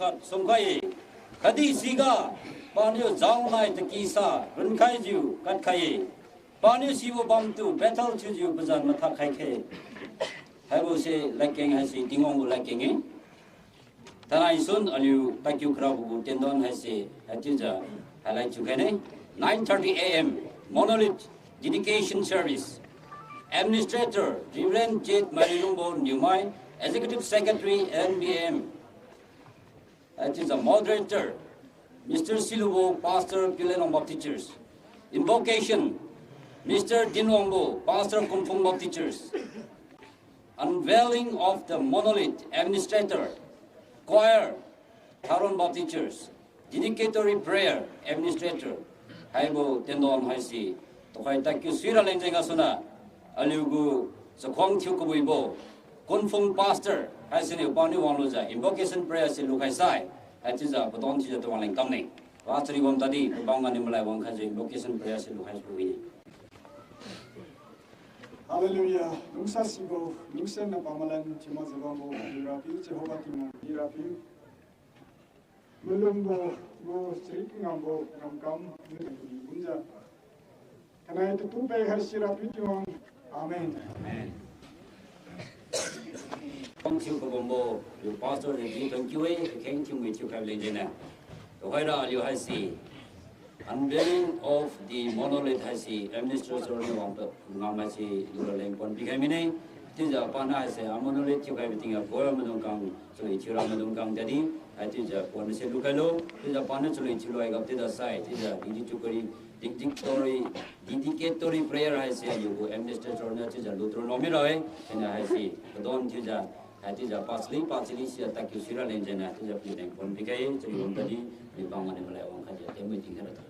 khat somkhai Kadi siga Panyo 𝐂𝐴𝐲 𝐷𝐈𝐄𝐄𝐍 𝐁𝐲 Panyo sibo bamtu battle chuju bazan matha khaikhe habo se lakeng hasi tingong lakeng tanai sun aliu takyu krabu tendon hasi atinja halai chukene 9:30 a.m. Monolith Dedication Service. Administrator Rienta Mairilungbou Niumai, Executive Secretary NBM. Atinja Moderator Mr. Silubo, Pastor Puileklong Teachers. Invocation Mr. Dinbui, Pastor Kumpung Teachers. Unveiling of the Monolith Administrator, Choir, Thallon Teachers. Dedicatory Prayer, Administrator. Haibo Tendon Haisi, Tokai Takyu Sira Lenjengasuna, Aliugu, Sakwang 𝐂𝐄𝐄𝐍, Kumpung Pastor, Haisini Upani Wanluza, Invocation Prayer Silukaisai. Atiza Podon Tija to Walang Tamei. Lastly, one tadi, Bangan Nimalai one has invocation prayer to Hajbuini. Hallelujah. Nungsa Sibo, Nungsen na Pamalan, Chimazabamo, Irapi, Jehovah Timo, Irapi. Mulumbo, Go, Strikingambo, Ramkam, Bunja. Can I to two pay her Sirapi? Amen. Amen. Thank you, Gombo, your pastor, and 𝐂𝐴𝐲𝐿 𝐁𝐲 𝐿𝐴𝐲𝐿 you have seen. Unveiling of the monolith has seen, administrator of the Namasi, Nallong Pontigamine, Tinja Pana has a monolith, you have everything of Goramadungkang, so it's Ramadungkang Daddy, I think the Ponase Lucalo, is a Panachuli Chilo up to the side, is a dedicatory prayer has said you go administrator is a Lutronomiro, and I see, don't use a. Ati ja pasli sia takyu sira lenjena ati ja pideng pon pikai ceri wong tadi di bangun yang mulai wong kaji temu tinggal tu.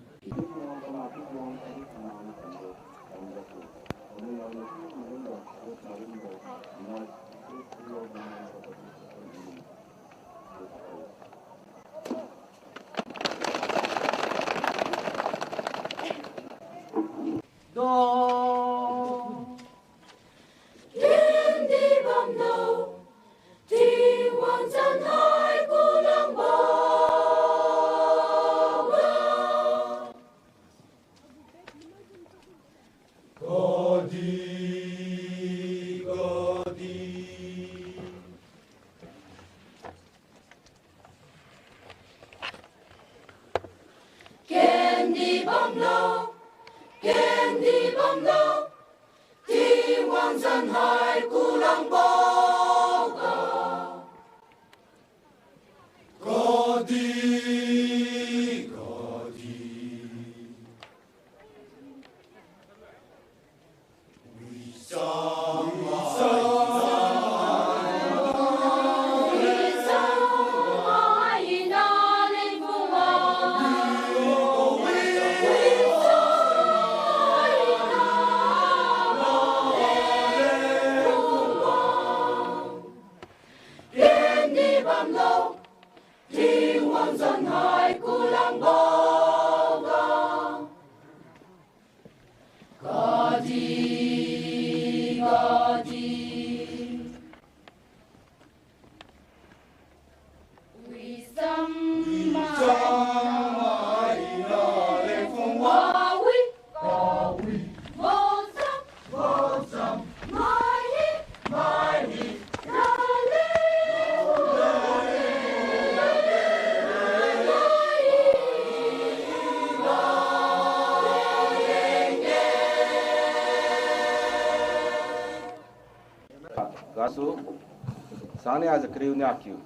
Sani as a crew naku.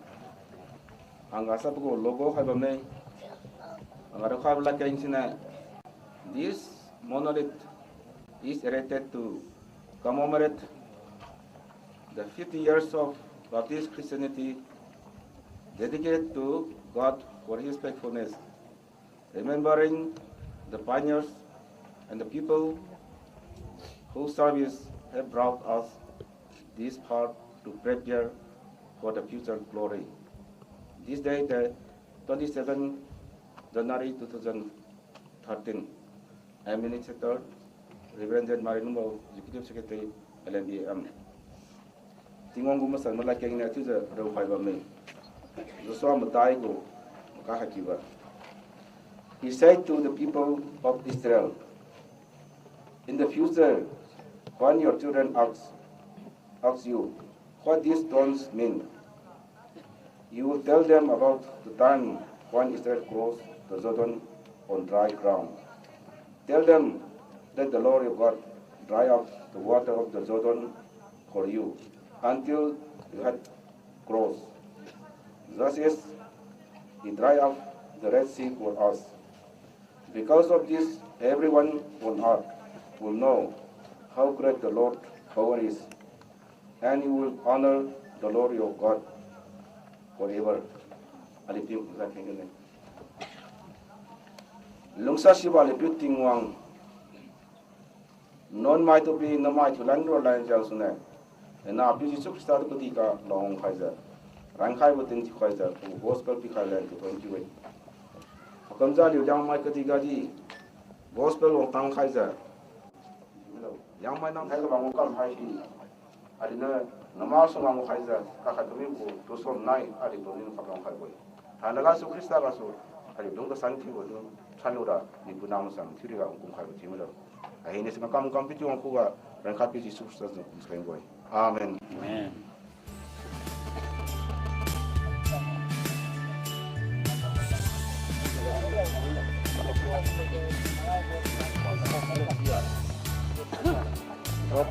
Angasapo logo have a name. Angaraka like insina. This monolith is erected to commemorate the 50 years of Baptist Christianity dedicated to God for His faithfulness, remembering the pioneers and the people whose service have brought us this far to prepare for the future glory. This day, the 27th January 2013, Administrator Reverend Mairilungbou Niumai, LNBM. Tingong gumasan malaki ang natin sa raw 5 May. 𝐂𝐡𝐨𝐏 𝐏𝐾𝐄𝐍. He said to the people of Israel, in the future, when your children ask you what these stones mean, you will tell them about the time when Israel crossed the Jordan on dry ground. Tell them that the Lord your God dry up the water of the Jordan for you until you had crossed, just as He dried up the Red Sea for us. Because of this, everyone on earth will know how great the Lord's power is, and you will honor the Lord your God forever. Lungsa siba lepi tingwang non mai to bi na mai thulan ro lai jang sune na bi Jesu Christ ko ti ka long khaiza rang khai bo tin chi khaiza ko gospel pi khai lai to kon chi wei akam za liu Liangmai ka ti ga di gospel ong tang khaiza Liangmai nang khai ka bang kam hai hi adina nama so mang khaiza ka kha to mi ko to so nai adi to ni ka long khai boi hanaga Jesu Christ ka so adi dong ka san thi bo Chalura ni punam sang thiri ga ung khai chi melo ai ne sima kam pi tu ong ga ran kha pi Jesu Christ no muslim boy amen Amen.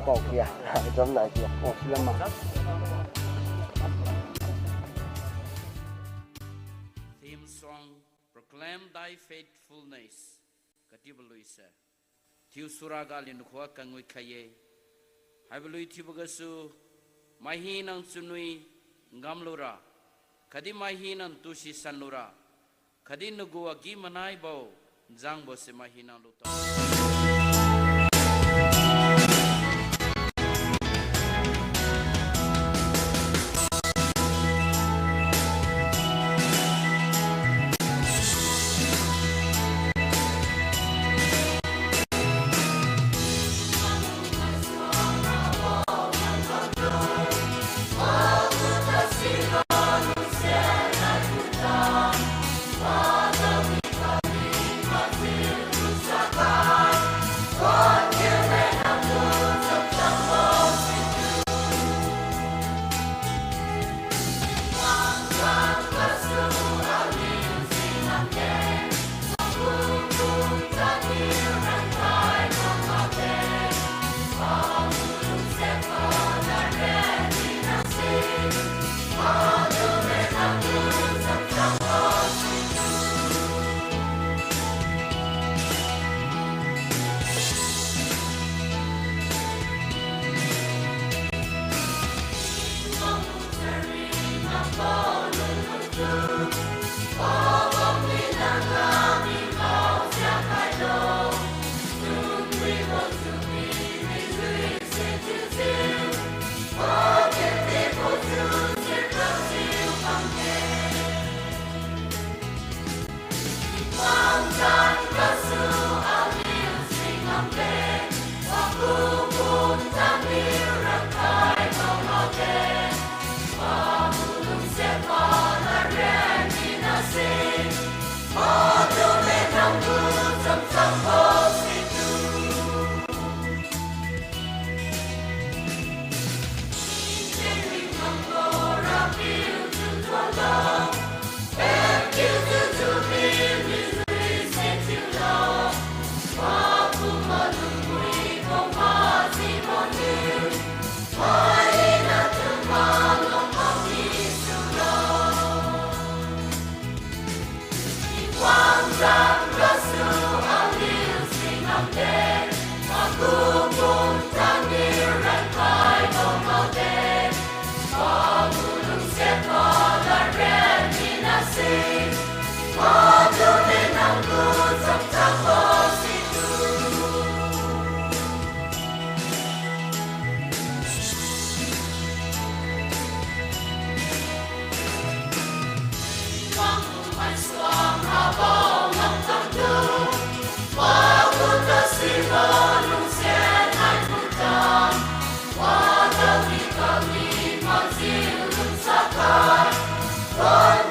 Bầu kìa, trong này kìa, một lâm mà. Theme song, Proclaim Thy Faithfulness. Jubilee. Thiu suraga linukwa kangui kaye. Haibului thibugasu, mahinang sunui ngamlura. Kadi mahinang tusi sanlura. Kadi nugua gi manai bau, zangbo se mahinang luto. One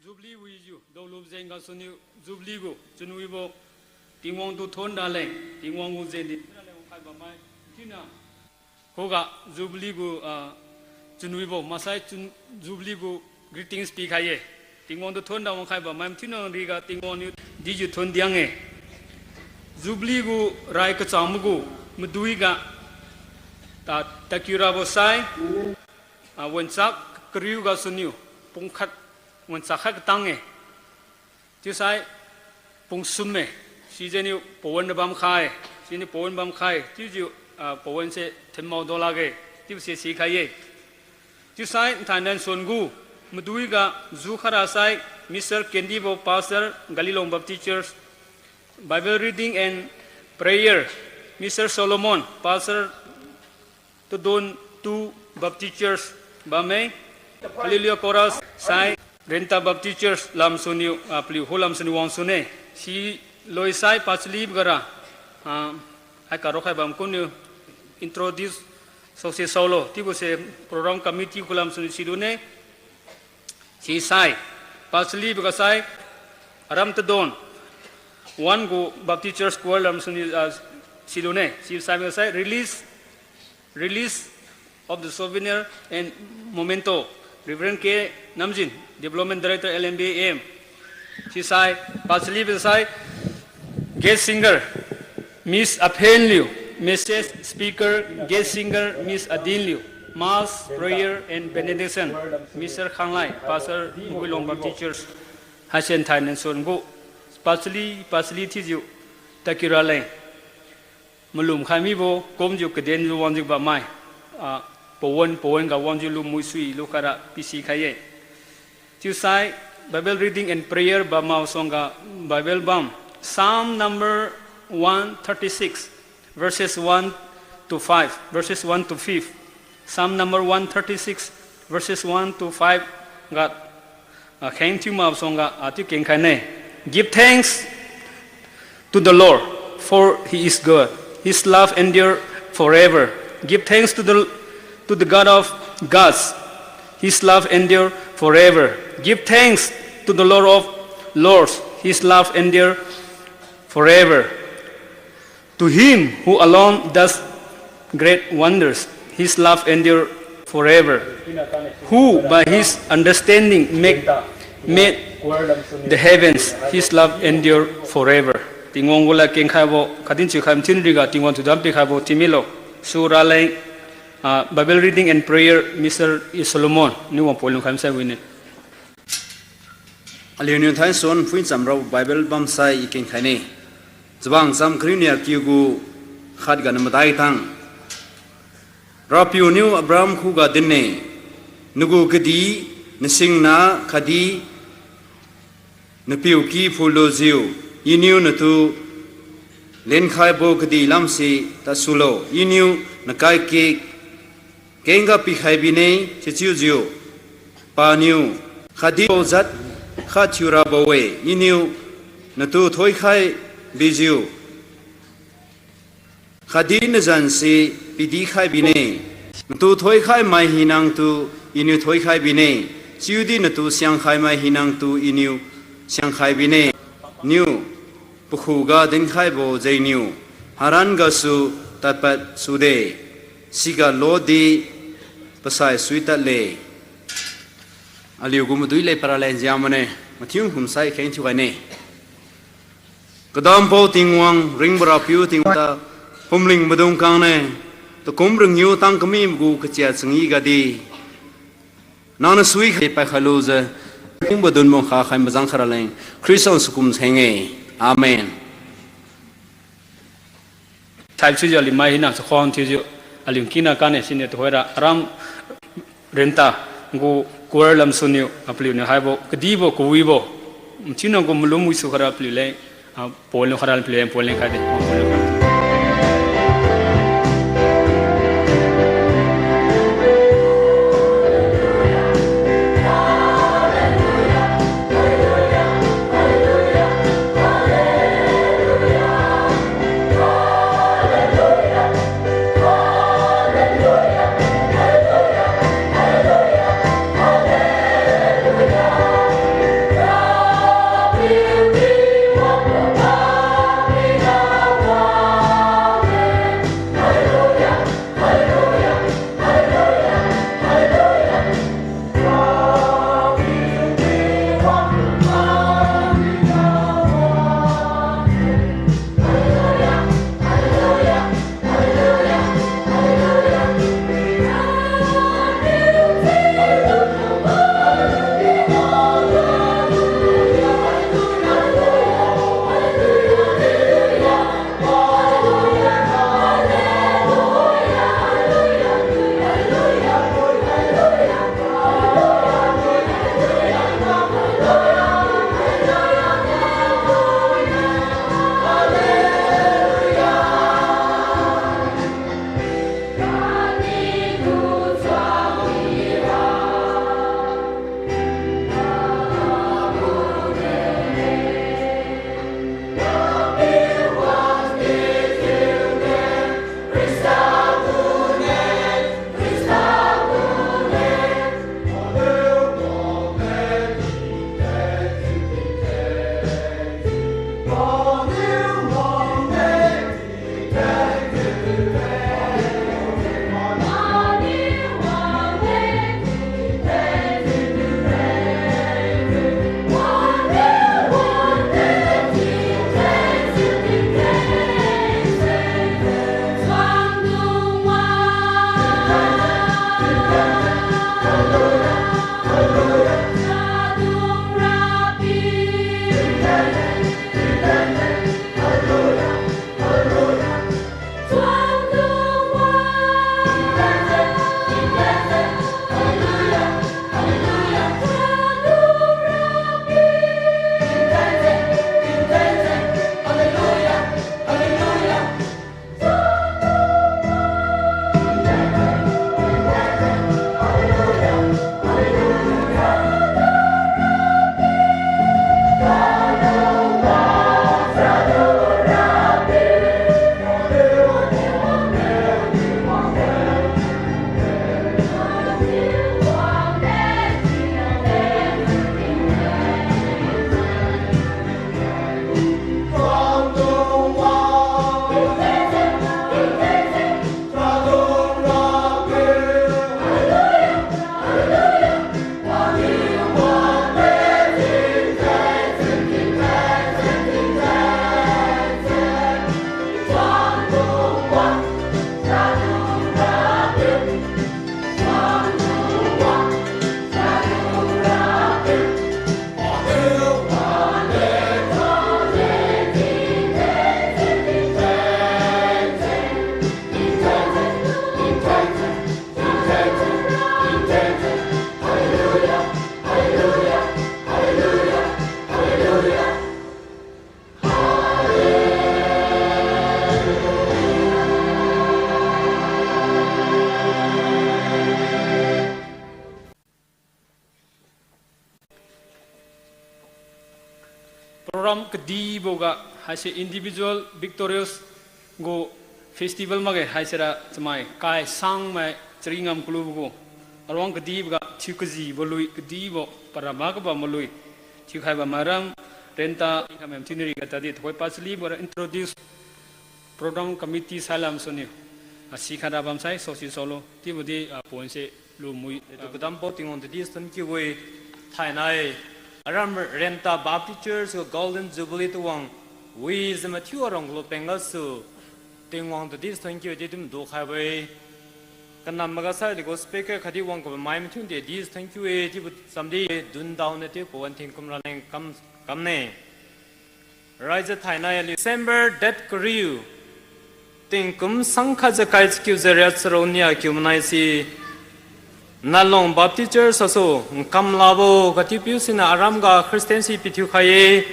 Jubilee with you, Dolub Zenga Sunu, Jubilee go, Junuibo, Tingwong to Tondale, Tingwong Zendi, Tina, Hoga, Jubilee go, Junuibo, Masai Jubilee go, greetings speak high, Tingwong to Tonda on Kaiba, Mam Tino Riga, Tingwong, did you turn Diange? Jubilee go, Raikasamugo, Muduiga, Takirabo Sai, when Sak, Kryuga Sunu, Punkat. When Chakha Tange, Tisai Pungsume, Shizenu Powen Bam Kai, Sini Powen Bam Kai, Tiju Powen se Temo Dolage, Tivsi Sikaye. Tisai Tainan Songu, Muduiga, Zukhara Sai, Mr. Kendibo Pastor, Liangmai teachers, Bible reading and prayer, Mr. Solomon, Pastor Tadon teachers, Bame, Aphenliu Chorus, Sai. Rienta teachers lam suni apli hulam suni wang sune si loisai pasli gara ai karo khai bam kun introduce so se solo tibo se program committee hulam suni sidune si sai pasli ga sai aram tadon one go teachers choir lam suni sidune si sai ga sai release of the Sovenier and Momento. Reverend K. Namjin, Development Director LMBAM. She said, Pastor Sai, guest singer, Miss Aphenliu, Mrs. Speaker, guest singer, Miss Adinliu, Mass, Prayer, and Benediction, Mr. Khanglai, Pastor Puileklong teachers, Hassan Tain and Son Go, Pasli Tiju, Takira Lane, Malum Hamibo, Komju Kaden Wanju Bamai. Powen ga wanju lu musui lukara 𝐂𝐾𝐄. Tuesday Bible reading and prayer ba songa Bible bam Psalm number 136 verses 1 to 5 verses 1 to 5. Psalm number 136 verses 1 to 5 got 𝐂𝐡𝐴 songa atu kengkhane. Give thanks to the Lord, for he is good. His love endure forever. Give thanks to the God of gods. His love endure forever. Give thanks to the Lord of lords. His love endure forever. To him who alone does great wonders, his love endure forever. Who by his understanding made the heavens, his love endure forever. Tingongula king khabo kadin chi kham tin riga tingwan tu dam pi khabo timilo suralai Bible reading and prayer Mr. Solomon ni wang polong kami sa winit Aliu Thai son fuin samrau Bible bam sai ikin khane Zwang sam krinia kiugu khat gan matai tang Rapiu new Abraham khuga dinne nugu kadi nising na kadi napiu ki phulo ziu iniu natu len khai bo kadi lamsi tasulo iniu nakai ke kenga pi khai bine chichiu ziu pa niu kadi zat kha chura bowe iniu natu thoi khai biziu kadi nazan si pidi khai bine natu thoi khai mai hinang tu iniu thoi khai bine chiudi natu siang khai mai hinang tu iniu siang khai bine niu pukhuga din khai bo jai niu haran ga su tapat sude siga lodi pasai suita le aliu gum dui le para le jamane mathiung hum sai khen chu ne kadam po tingwang ring bra piu tingta pumling badung kang ne to kum rung yu tang kami gu kachia chingi ga di nana sui khai pa khalu ze ring badun mo kha khai mazang khara le christian sukum thenge amen type chu jali mai hina khon thi ju alim kina kane sine to hora ram renta go choir lam sunyu apli ne haibo kadibo kuwibo chino go mulum wisu khara apli le polno khara apli le polne khade Wow. boga haise individual victorious go festival mage haisera chamai kai sang mai chringam klubu go arwang Kadi ga 𝐂𝐄𝐄𝐍 bolui Kadi bo paramaga ba molui 𝐂𝐄 ba marang renta kamem tineri ga tadi thoi pasli bora introduce program committee salam soni asikhara bam sai sosi solo ti bodi ponse lu mui to kadam boting on the distant kiwe thainai aram renta baptist church golden jubilee to wang we is mature on lo pengasu ting wang the distant kiwe ditum do khaiwe kanam maga sai go speaker khadi wang ko mai mthun de distant kiwe ti someday dun down te ko one thing kum raneng kam ne rise thainai December that kriu ting kum sangkha ja 𝐂𝐃𝐄𝐍 𝐁𝐲 Nallong Baptist Church also kamlabo katipiu sina aramga Christiansi pithu khaye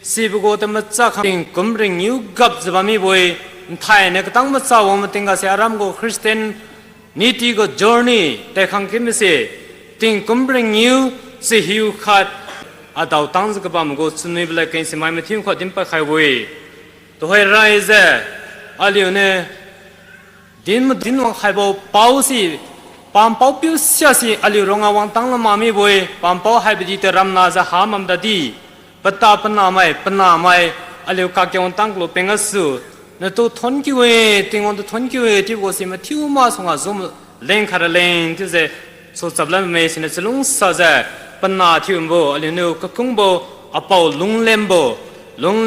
sibugo tamcha khing kumring yu gap zabami boy thai ne katang macha wom tinga se aramgo Christian niti go journey te khangkim se ting kumring yu se hiu khat adau tang ga bam go chunui bla ken se mai mathim kho dim pa khai boy to hoi rise aliu ne din wang khai bo pausi pampau piu siasi ali ronga wang tang la mami boy pampau haibidi te ramna za hamam dadi patta panna mai ali ka kyong tang lo pengasu na to thon ki we tingon to thon ki we ti go sim thiu ma songa zum leng khara leng ti se so sablam me sin chlung sa za panna thium bo ali no ka kung bo apau lung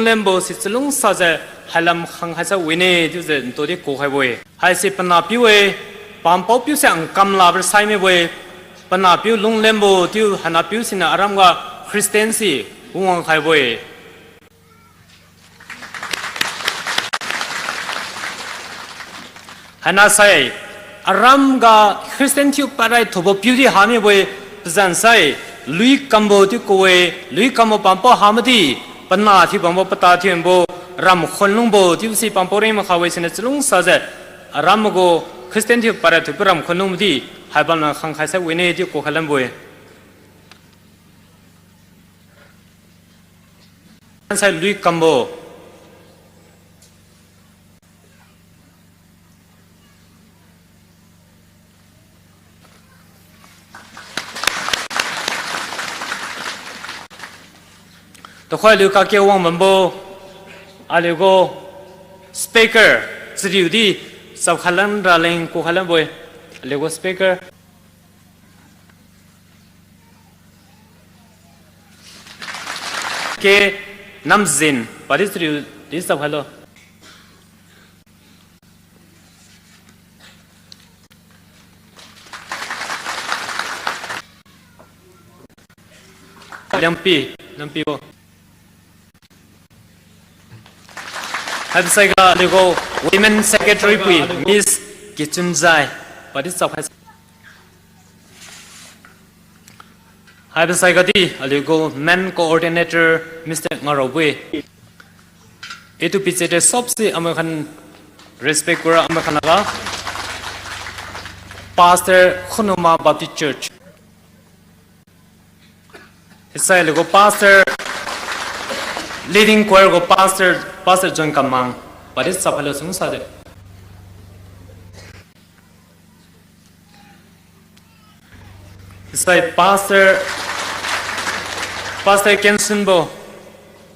lembo si chlung sa za halam khang ha sa wine ti se to di ko khai boy hai se panna pi we pampau piu sang kamla ber sai me boy pana piu lung lembo tiu hana piu sina aramga Christiansi wang khai boy hana sai aramga Christian tiu parai thobo piu di hame boy zan sai lui kambo ti kowe lui kambo pampau hamadi pana thi bambo pata thiembo ram khonlungbo tiu si pampau re ma khawe sina chlung sa ja aramgo Christian tiu para tu peram khonum di haibal na khang khaisa wene di ko khalam boy sai lui kambo to khoi lu ka ke wang mambo aligo speaker zriu di sau khalan raleng ko khalan boy lego speaker ke namzin parisriu di sau khalo lampi bo Habsaiga lego women secretary pui Miss 𝐂𝐄𝐍 paris sau khai Habsaiga di lego men coordinator Mr. Ngarobwe etu pichete sobse amakhan respect kora amakhanaga pastor Khunuma Baptist Church Isai lego pastor leading choir go pastor John Kamang paris sau phalo sung sa de Isai pastor Kensunbo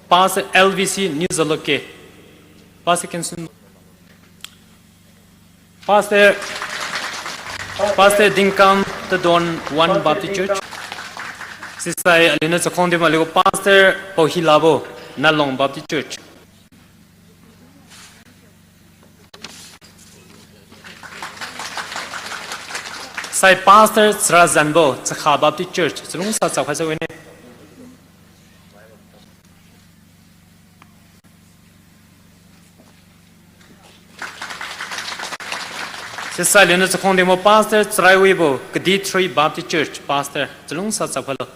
pastor LVC News aloke pastor Kensunbo pastor Dinkam Tadon 1 Baptist Church Sisai alina chakhonde ma lego pastor Pohilabo Nallong Baptist Church Sai pastor Srazanbo Chakha Baptist Church Zlung sa sa khasa wene Sisai alina chakhonde mo pastor Traiwebo Kadi 3 Baptist Church pastor Zlung sa sa khalo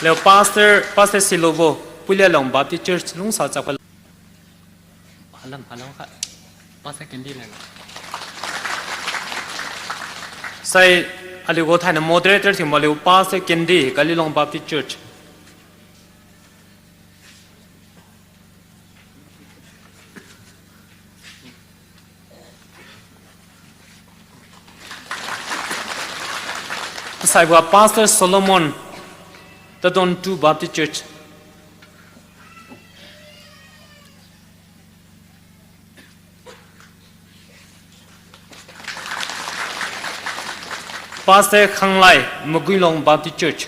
Leo pastor Silobo Puileklong Baptist Church lung sa chapal halam kha pastor Kadi la Say Aliu go Thai moderator Thium Aliu Pastor Kendi Galilong Baptist Church. Say Pastor Solomon Tadon 2 Baptist Church. Pastor 𝐂𝐄𝐄 Mairilungbou Baptist Church.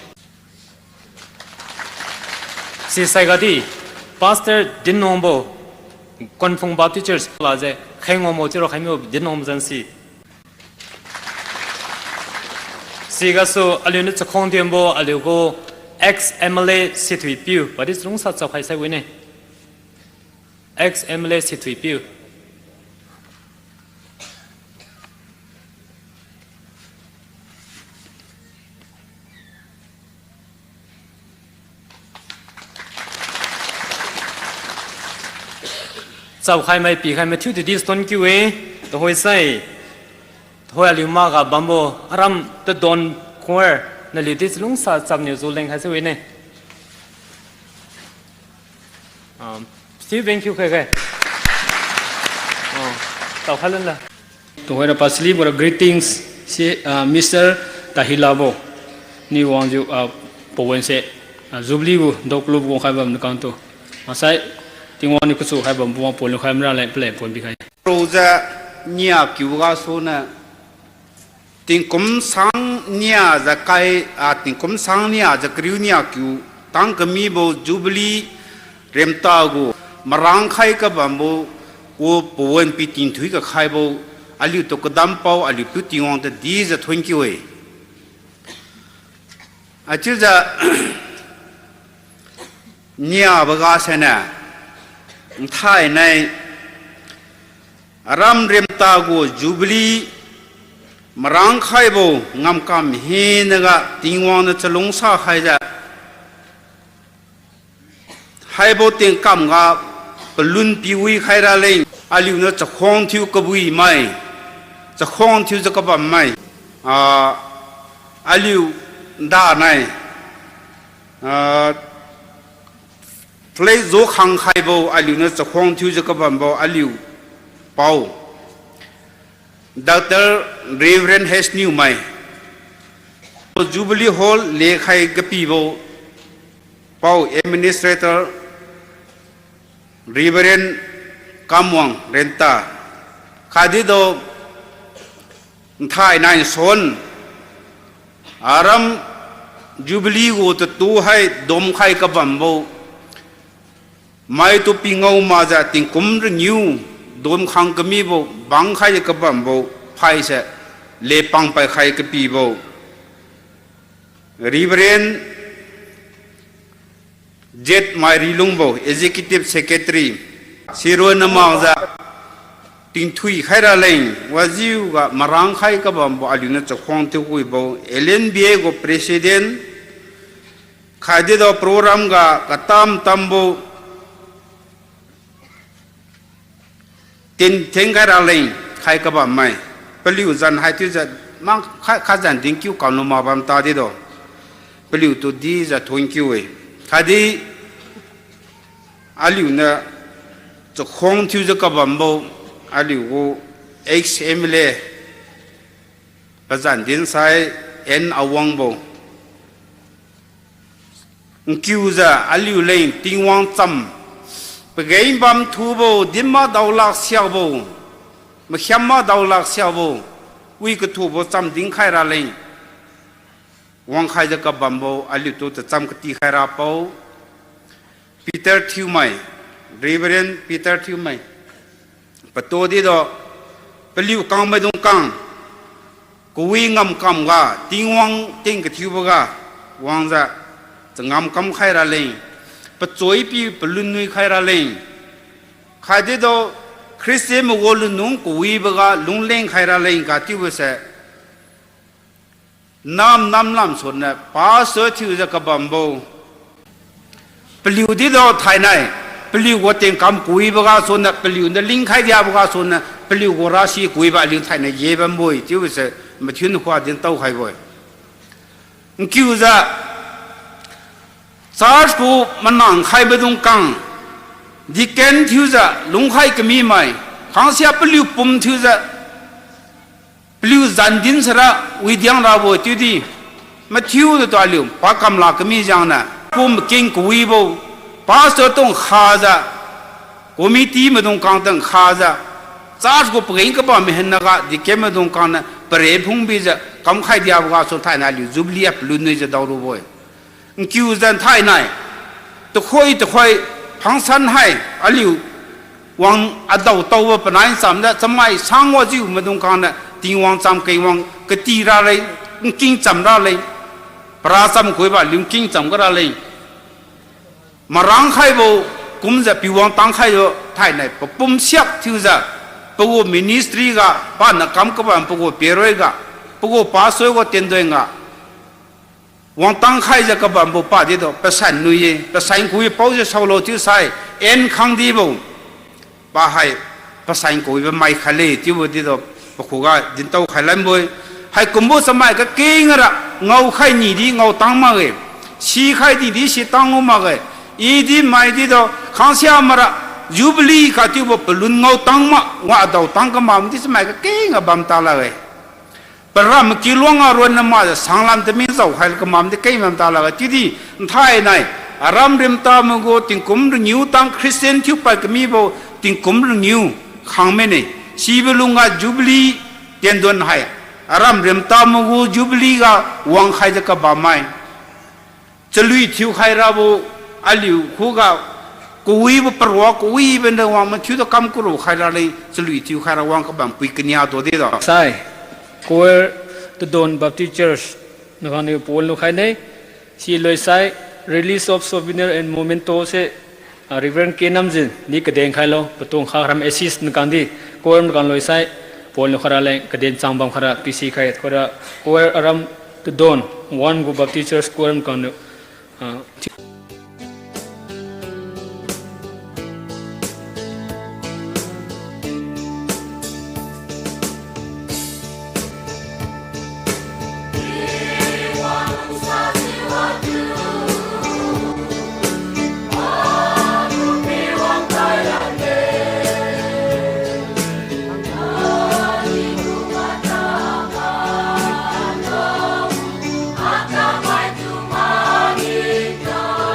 Si Saigadi Pastor Dinbui Konfong Baptist Church Plaza 𝐂𝐿𝐴𝐿 𝐂𝐿𝐴𝐿 Dinbui Zansi. Si gaso Aliu Chakha Tiambo Aliu go ex-MLA 𝐂𝐿𝐴𝐿 but it's wrong such a high say winning. Ex-MLA 𝐂𝐿𝐴𝐿. Sau khai mai pi khai mai thiu di ston kiwe to hoi sai hoi Aliu ma ga bambo aram Tadon Choir na li dis lung sa cham ne zo leng ha se we ne Steve 𝐵𝐴𝐿𝐾𝐄𝐍 tao khalan la to hoi pasli bor greetings si Mr. Tahilabo ni wangju powen se Jubilee bu doklu bu khai bam kan to masai tingwani kusu khai bam bu pol khai mra lai ple pon bi khai roza nia kiuga so na ting kum sang nia za kai ting kum sang nia za kriu nia kiu tang kami bo Jubilee remta go marang khai ka bambo wo powen pi tin thui ka khai bo Aliu to kadam pau Aliu tu tingwang de di za thon ki we achi za nia ba ga se na Thai nay Aram remta go Jubilee marang khai bo ngam kam he naga tingwang na chalong sa khai ja hai bo ting kam ga pelun piwi khai ra leng Aliu na chakhong thiu kabui mai chakhong thiu ja kabam mai Aliu da nai Play zo khang khai bo Aliu na chakhong thiu ja kabam bo Aliu pau Dr. Reverend 𝐂𝐿𝐴𝐿𝐵 Jubilee Hall le khai gapi bo pau administrator Reverend Kamwang Rienta Kadi do Thai nai son aram Jubilee go tu hai dom khai kabam bo mai tu pingau ma ja ting kum renew dom khang kami bo bang khai ka bam bo phai se le pang pai khai ka pi bo Reverend 𝐂𝐿𝐴𝐿𝐵 Mairilungbou Executive Secretary Siro nama ja ting thui khai ra leng wajiu ga marang khai ka bam bo Aliu na chakhong tu kui bo LNBA go president khadi do program ga katam tambo tin theng khai ra leng khai ka bam mai Paliu zan hai tu ja mang kha zan ding kyu ka no ma bam ta de do Paliu tu di ja thon kyu we khadi Aliu na chakhong thiu ja ka bam bo Aliu go ex-MLA bazan din sai en awang bo kyu ja Aliu leng tingwang cham Pagay bam tubo dimma daulak siya bo mahyamma daulak siya bo wi ka tubo cham ding khai ra leng wang khai ja ka bam bo Aliu tu ta cham ka ti khai ra po Peter Thiumai Reverend Peter Thiumai pato di do Paliu kang mai dong kang kuwi ngam kam ga tingwang ting ka thiu ga wang ja ngam kam khai ra leng Pachoi pi pelun nui khai ra leng khai do Christian mo wol nung kuwi baga lung leng khai ra leng ka tiu se nam lam son na pa so thiu ja ka bambo Paliu di do thai nai liu wo teng kam kui ba ga so na liu na ling khai dia ba ga so na liu go ra si kui ba ling thai na ye ba moi ti wi se ma thun khwa din tau khai boy kiu za charge ko manang khai ba dung kang di ken thiu za lung khai ka mi mai khang sia liu pum thiu za liu zan din sara wi diang ra bo ti di ma thiu de to liu pa kam la ka mi jang na pum king kui bo pastor tong kha za committee ma dong kang tang kha za charge ko pring ka ba me hen na ga di ke ma dong kang na pare phung bi za kam khai dia ba so thai na liu jubilee ap lu nei za daw ro boy kiu zan thai nai to khoi phang san hai aliu wang adau tau ba panai sam da samai sang wa jiu ma dong kang na ting wang sam kai wang ka ti ra lai king cham ra lai pra sam khoi ba lim king cham ka ra lai marang khai bo kum za pi wang tang khai yo thai nai pum siap thiu za po ministry ga pa na kam ka ban po pe roi ga po pa soi go ten doi nga wang tang khai za ka ban bo pa de do pa san nu ye pa san ku ye pau je sau lo thiu sai en khang di bo pa hai pa san ku be mai khale ti bo di do pa khu ga din tau khai lam boi hai kum bo samai ka ke ngara ngau khai ni di ngau tang ma ge si khai di si tang o ma ge idi mai di do khang sia mara jubilee ka ti bo pelun ngau tang ma wa dau tang ka ma di samai ka ke nga bam ta la ge param ki luang a ron na ma sang lam te mi zau khai ka ma di ke mam ta la ti di thai nai aram rim ta ma go ting kum ru new tang christian thiu pa ka mi bo ting kum ru new khang me ne si belunga jubilee ten don hai aram rim ta ma go jubilee ga wang khai ka ba mai chalui thiu khai ra bo aliu khu ga kui ba parwa kui ben da wang ma thiu da kam ku ro khai ra le chalui thiu khai ra wang ka bam pui knya to de da sai choir Tadon Baptist Church na kan ni pol no khai nei si loi sai release of Sovenier and Momento se Reverend Kenam jin ni ka deng khai lo patong kha ram assist na kan di choir na kan loi sai pol no khara le ka den chang bam khara pc khai khora choir aram Tadon one go Baptist Church choir kan Liangmai Naga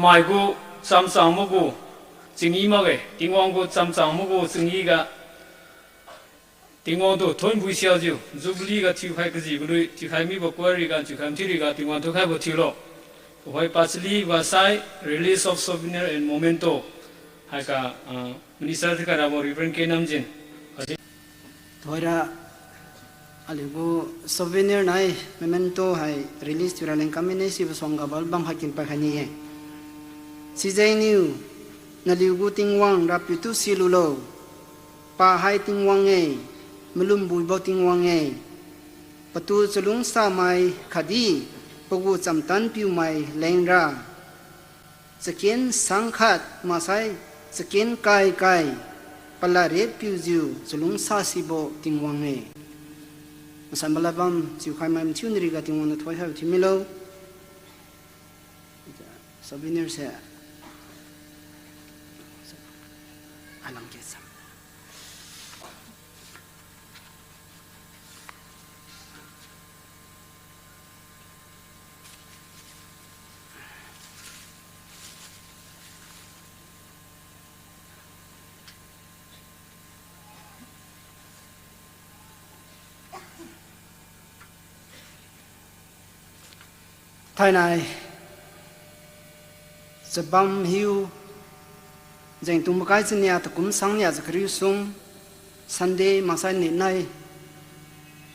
mai gu sam sam mo gu jingi ma ge dingwang gu sam sam mo gu jingi ga dingwang do thon bu xiao jiu Jubilee ga 𝐂𝐴𝐻𝐃𝐄𝐍 gu 𝐂𝐴𝐻𝐃 bo kwari ga 𝐂𝐴𝐻𝐃 ga dingwang to khai bo thilo hoi pasli wa sai release of Sovenier and Momento hai ka minister ka ra bo reverend ke nam jin thoira aligo Sovenier nai Memento hai release tura leng kamine si songa bal bam hakin pa khani he 𝐂𝐲 naliugu tingwang rapitu silulo pa hai tingwang e melumbui bo tingwang e patu chelung sa mai Kadi pogu chamtan piu mai lengra sekian sangkhat masai sekian kai kai palare piu jiu chelung sa sibo tingwang e masambalabam jiu khai mai mthunri ga tingwang na thoi ha thimilo Sovenier se alam kesam Thai này Zabam hiu Jeng tum kai nia ta kum sang nia zakriu sung Sunday masai ni nai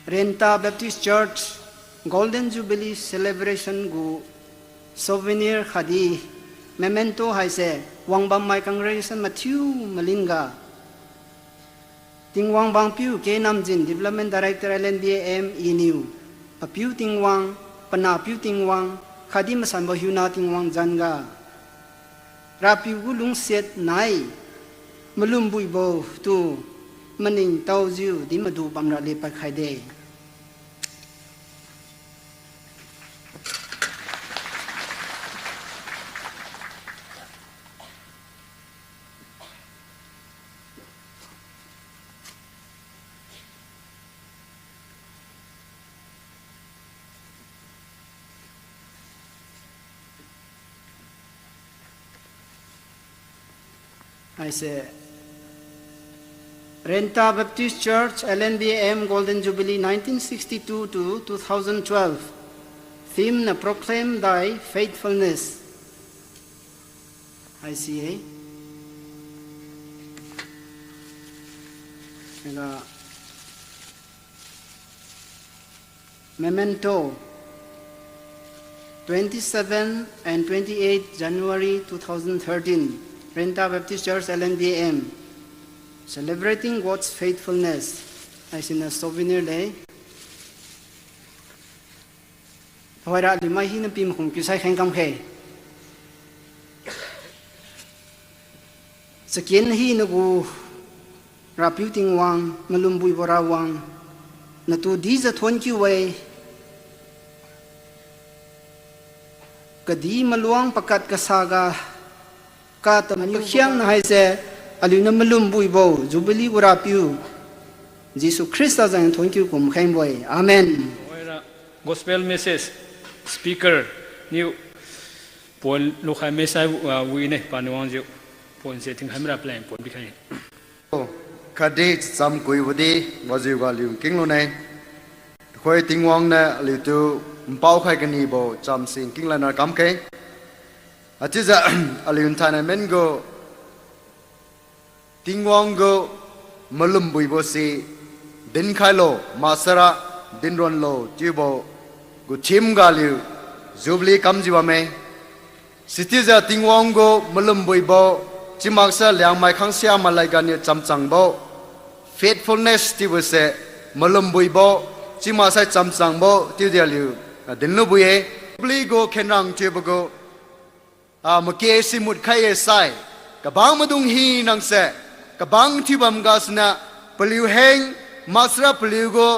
Rienta Baptist Church Golden Jubilee celebration gu Sovenier Kadi Memento hai se Wangbam mai congregation Matthew Malinga Tingwang bang piu ke nam jin development director LNDM Iniu Papiu tingwang pana piu tingwang Kadi masan bo hiu na tingwang janga Rapi gulung set nai melumbui bo tu maning tau jiu di madu bamra le pa khai de I say Rienta Baptist Church, LNBM Golden Jubilee 1962 to 2012. Theme na Proclaim Thy Faithfulness. ICA. Memento, 27 and 28 January 2013, Rienta Baptist Church, LNBM, celebrating God's faithfulness. As in a Sovenier day. However, 𝐷𝐈𝐄𝐿𝐵 𝐂𝐡𝐨𝐢𝐫 Sakin hi nagu raputing wang malumbui borawang na tu di za thon ki way kadi maluang pakat kasaga ka tamangyang na hai se aluna malumbui bo Jubilee borapiu Jesus Christ azang thon ki kum khaim boy. Amen. Gospel message speaker new Paul Lukai Mesa we ne panuang ju Paul setting hamra plan Paul bikai Kadi sam 𝐂𝐄𝐄𝐍 𝐁𝐲 king lo ne khoi tingwang na li tu mpau khai kani bo cham sing king la na kam ke atiza aliun thana men go tingwang go malum bui bo si din khai lo masara din ron lo jibo go chim ga liu Jubilee 𝐂𝐃𝐄𝐍 me sitiza tingwang go malum bui bo chimaksa Liangmai 𝐃𝐿𝐴 malai ga ni cham chang bo faithfulness ti bo se malum bui bo chimasa cham chang bo ti dia liu dinlu buye Jubilee go khenrang jibo go make simut khai sai ka bang madung hi nang se ka bang thi bam ga sna paliu heng masra paliu go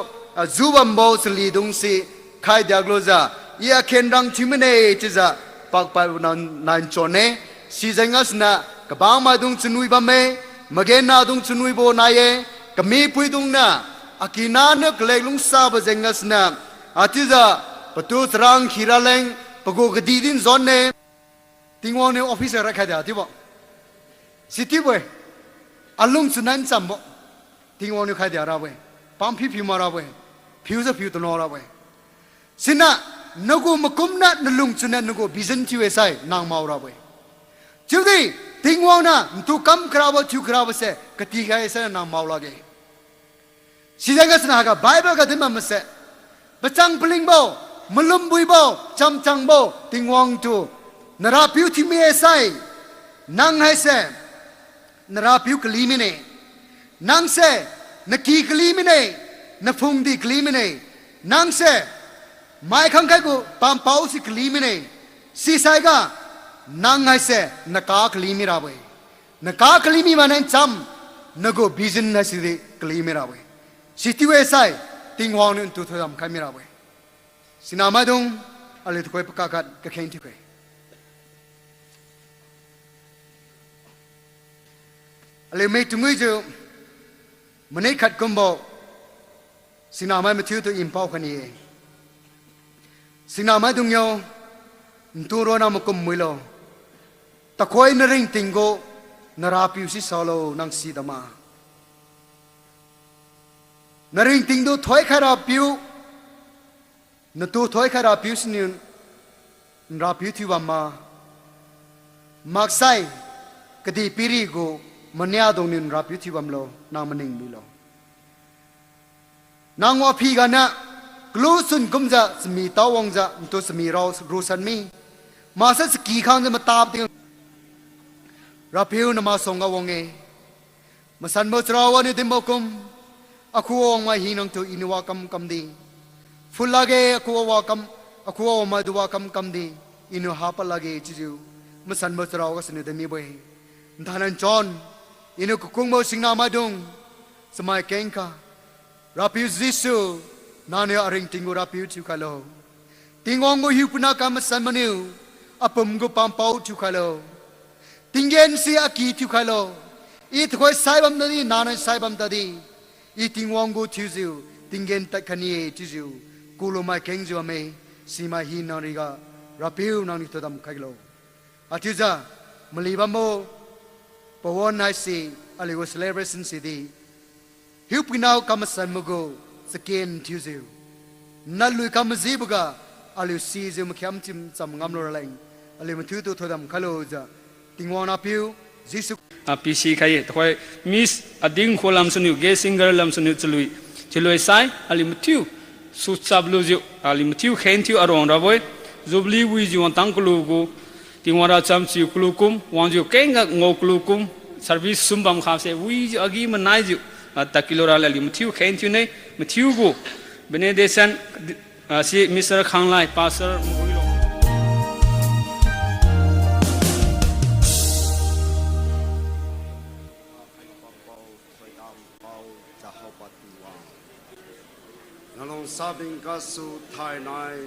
zubambo sli dung si khai diagloza ia khenrang thimene tiza pak pa nan chone si jangas na ka ba ma dung chnui ba me magena dung chnui bo na ye ka mi pui dung na akina na klelung sa ba jangas na atiza patu trang khiraleng pago gadi din zon ne tingwang ne officer rakha da ti bo city boy alung chunan cham bo tingwang ne khai da ra boy pam phi phi ma ra boy phiusa phiu to no ra boy sina nago makumna nalung chuna nago vision ti we sai nang mau ra boy chudi tingwang na tu kam kraba tu kraba se kati ga sa nang mau la ge sidanga sna ga bible ga dimma se bachang pling bo malum bui bo cham chang bo tingwang tu nara piu ti me sai nang hai se nara piu klimine nang se naki klimine na phung di klimine nang se mai khang khai ko pam pau si klimine si sai ga nang hai se naka klimi ra boy naka klimi manen cham nago vision na si de klimi ra boy siti we sai tingwang nun tu tham khai mi ra boy sinama dung ale thoi pa ka ka khen ti kwe ale me tungui ju mane khat kombo sinama me thiu to impau khani sinama dung yo nturo na makum muilo takhoi na ring tingo narapiu si solo nang si dama na ring tingdo thoi khara piu na tu thoi khara piu sin nrapiu thi wama maksai kadi piri go manya dong nin rapiu thi wamlo na maning muilo nangwa phi ga na Glusun kumza smi tawangza to smi raw rusan mi masa ski khang ma tab ting rapiu na ma songa wonge masan mo trawa ni dimbokum aku ong ma hinang to inwa kam di fulage aku wa kam aku ma duwa kam di inu hapa lage chiju masan mo trawa ga sni de mi boy danan chon inu kukung mo singna ma dung samai kenka rapiu jisu nane aring tingu rapiu tu kalo tingong go hipuna kam sanmanu apum go pampau tu kalo tingen si aki tu kalo it khoi saibam nadi nane saibam tadi i tingong go tuzu tingen takani tuzu kuluma 𝐂𝐄𝐍 me sima hi nariga rapiu nani todam khailo atiza malibamo pawon nai si aligo celebration si di hiu pinau kamasan mugo skin tuzu nalu kamazibuga alu sizu mkhyam chim cham ngamlo leng ali mthu tu thodam khalo ja tingwana piu jisu PC khai thoi miss ading kholam sunu ge singer lam sunu chlui sai ali mthu su chablu ju ali mthu khen thu arong ra boy Jubilee wi ju tang klu go tingwara cham chi klu kum wang ju kenga ngo klu kum service sumbam kha se wi ju agi manai ju takilora ali mthu khen thu nei mthu go benediction si Mr Khanglai pastor Nallong sabing kasu thai nai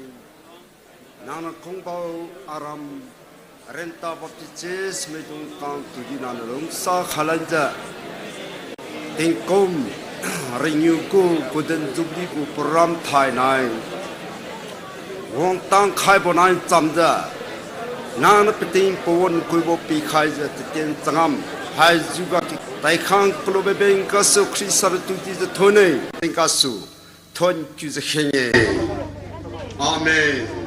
nana kongbao aram renta baptices medung kang tuji nalong sa khalanja tingkom renew ko golden jubilee ko program thai nai wong tang khai bonai chamja nana piting powon kuibo pi khai ja ten changam hai juga tai khang klobe beng kasu khrisar tuji ja thone ting kasu thon chu ja khenge amen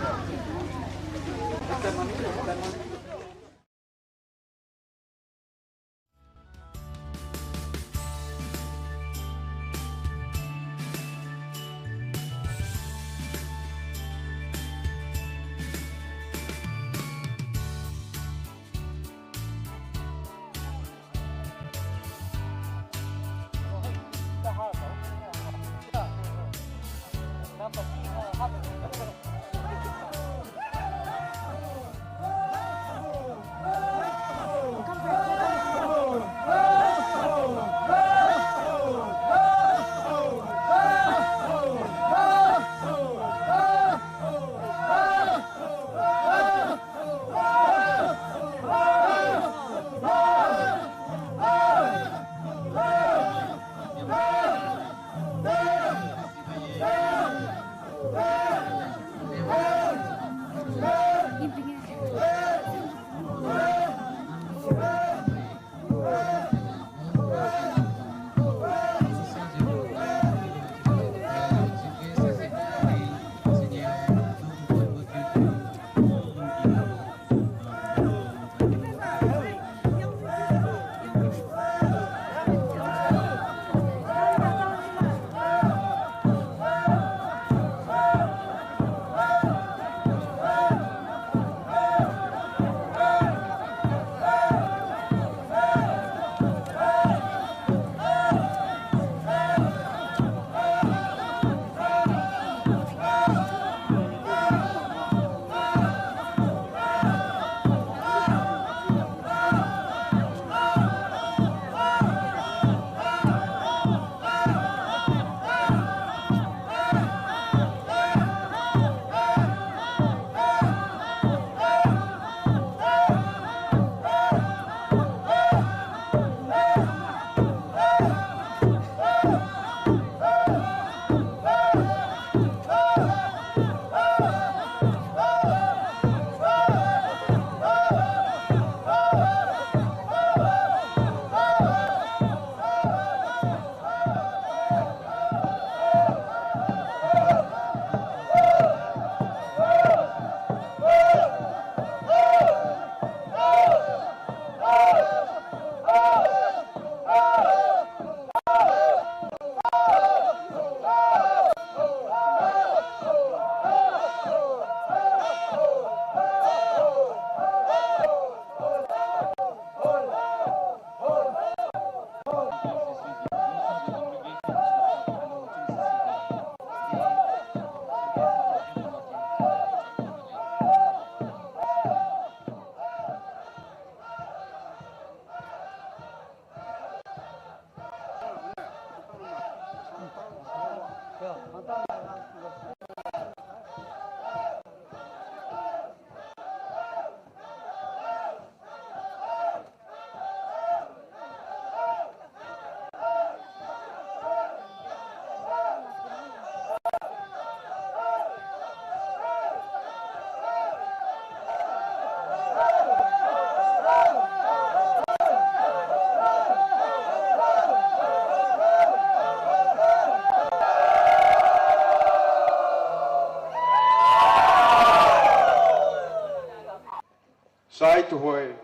to Hoi,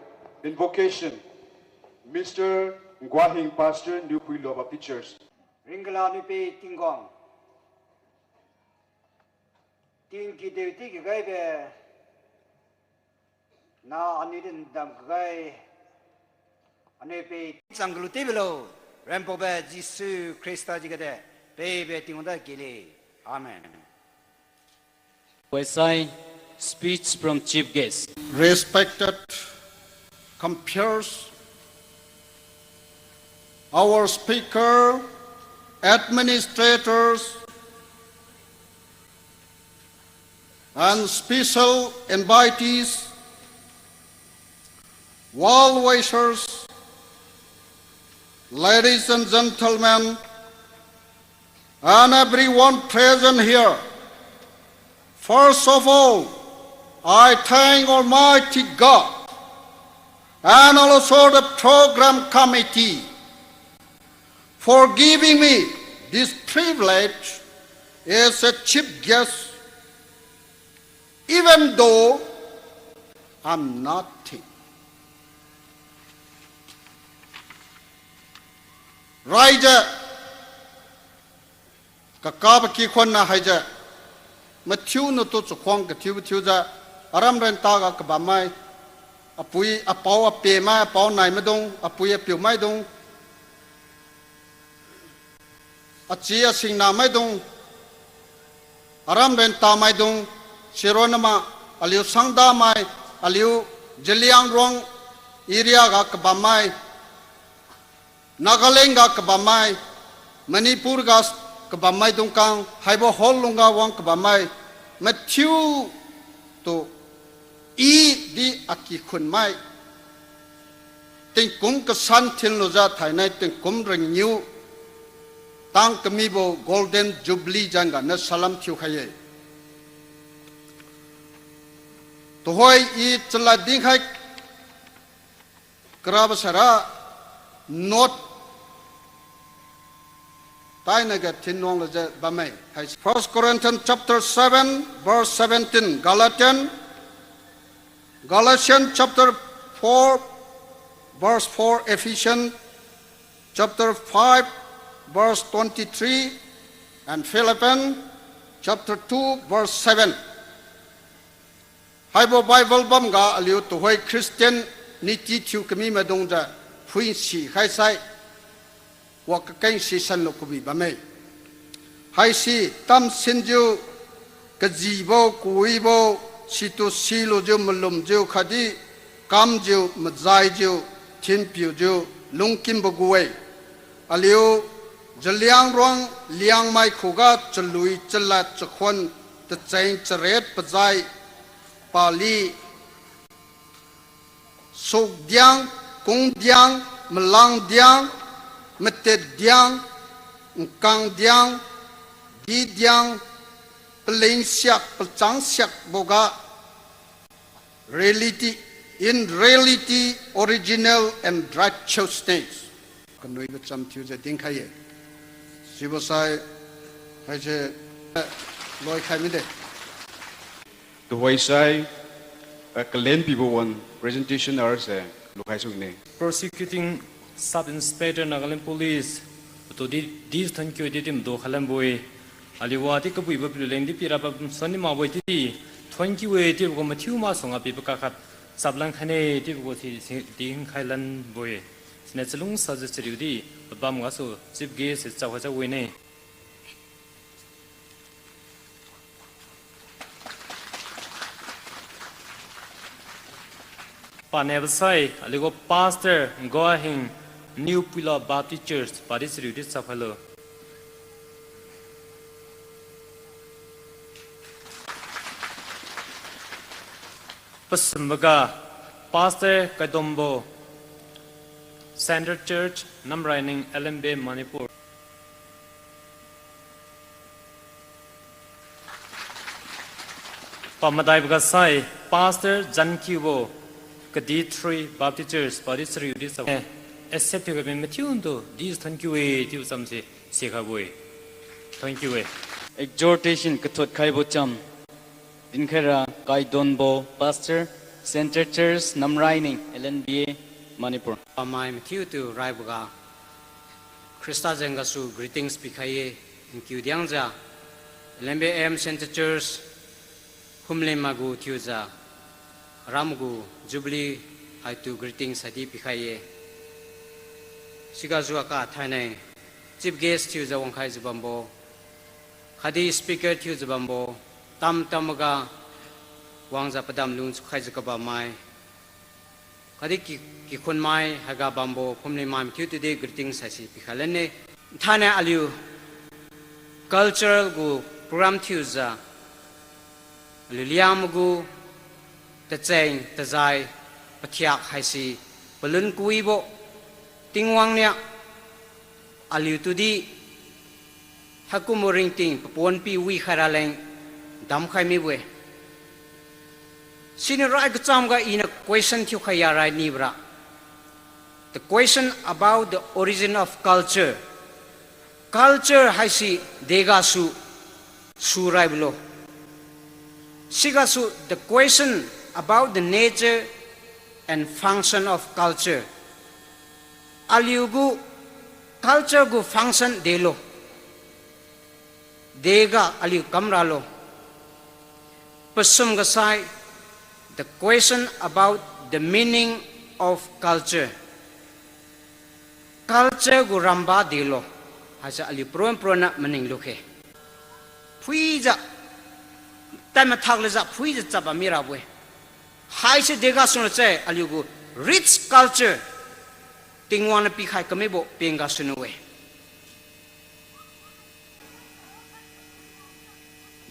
invocation, Mr. Nguahing Pastor, New Puileklong Baptist Church. Ringla nupi tingong. Ting ki dewi ki gai be. Na anidin dam gai. Anupi sanglu tibelo. Rempo be Jisu Krista jigade. Be tingonda gili. Amen. Wesai, speech from Chief Guest. Respected compeers, our speaker, administrators, and special invitees, well-wishers, ladies and gentlemen, and everyone present here. First of all, I thank Almighty God and also the program committee for giving me this privilege as a chief guest, even though I'm nothing. Raja 𝐂𝐃𝐄𝐄𝐍 na haja Matthew no to chukwang 𝐂𝐡𝐨𝐢𝐫 ja aram ren ta ga 𝐂𝐵𝐴𝐴 apui apau ape ma apau nai madong apui apiu mai dong achia singna mai dong aram ren ta mai dong sironama aliu sangda mai aliu Liangmai area ga 𝐂𝐵𝐴𝐴 Nagaland ga 𝐂𝐵𝐴𝐴 Manipur ga 𝐂𝐵𝐴𝐴 dong kang haibo holunga wang 𝐂𝐵𝐴𝐴 Matthew to di aki khun mai ting kum ka san thil lo ja thai nai ting kum reng new tang kami bo golden jubilee janga na salam thiu khaye to hoi I chala ding khai krab sara not tai na ga thin nong lo ja ba mai 1 Corinthians chapter 7 verse 17 Galatians chapter 4 verse 4 Ephesians chapter 5 verse 23 and Philippians chapter 2 verse 7 Haibo Bible bam ga aliu to hoi Christian niti thiu kami madong ja phui si khai sai wa ka kain si san lo kubi ba mai hai si tam sinju ka jibo kuibo situ silo jo malum jo khadi kam jo mazai jo thin piu jo lungkim boguwe aliu Liangmai Liangmai khuga chalui chala chakhon ta chain charet pajai pali sokdyang kungdyang malangdyang meteddyang kangdyang didyang Pelain siak, pelcang siak boga in reality, original and righteousness. Kanoi ga cham thiu ja ding khai sibosai hai je loi khai mi de The way say Kalen people one presentation are say lokai sung ne Prosecuting Sub-Inspector Nagaland Police to this thank you didim do Liangmai Aliwati kabui bapileng di pira bab soni mawai ti 20 we ti ko mathiu ma songa pi ka khat sablang khane ti ko thi ding khailan boy sne chlung sa je chriu di bam ga so chief ge se chaw cha we ne panevsai aligo pastor Nguahing New Puileklong Baptist Church Paris Riu di safalo Pasambaga Pastor Kadombo Center Church Namraining LMB Manipur Pamadai Bagasai Pastor Jankibo Kadi 3 Baptist Church Paris Riu di safalo except you have been matuned these thank you to some say thank you Exhortation katot kai bocham Dinkera kai donbo pastor Center Church Namraining LNBA Manipur. Tamai Matthew to Raibuga. Krista Zengasu greetings Pikaye in 𝐂𝐄𝐍𝐿𝐵 LNBM Center Church Humle Magu Thiuza Ramgu Jubilee I to greetings Hadi Pikaye Sigazuaka Thane Chief Guest Thiuza Wangkai Zubambo Kadi Speaker Thiuza Bambo Tam Tamaga Wangza Padam Luns 𝐂𝐡𝐄𝐄𝐍 Kadi 𝐂𝐡𝐴𝐄𝐍 Haga Bambo Humle Mam Thiu today greetings Hasi Pikalene Thane Aliu Cultural Gu Program Thiuza Liangmgu 𝐂𝐡𝐴𝐄𝐍 𝐁𝐲 Pathiak Haisi Balun Kuibo Tingwangnya Aliu tudi Hakumuring Ting Papon Pi Wi Kharaleng Dam Khai Miwe Senior Rai in a question to Khayarai Nibra. The question about the origin of culture. Culture Haisi Degasu Suraiblo. Sigasu, the question about the nature and function of culture. Aliugu culture gu function delo. Dega aliu kamralo. Pasum gasai. The question about the meaning of culture. Culture gu ramba dilo. Hasa ali prona mening luke. Puija time taglaza puija chaba mirabwe. Haise dega sunche ali gu rich culture. Tingwana pikhai kamebo penga sunuwe.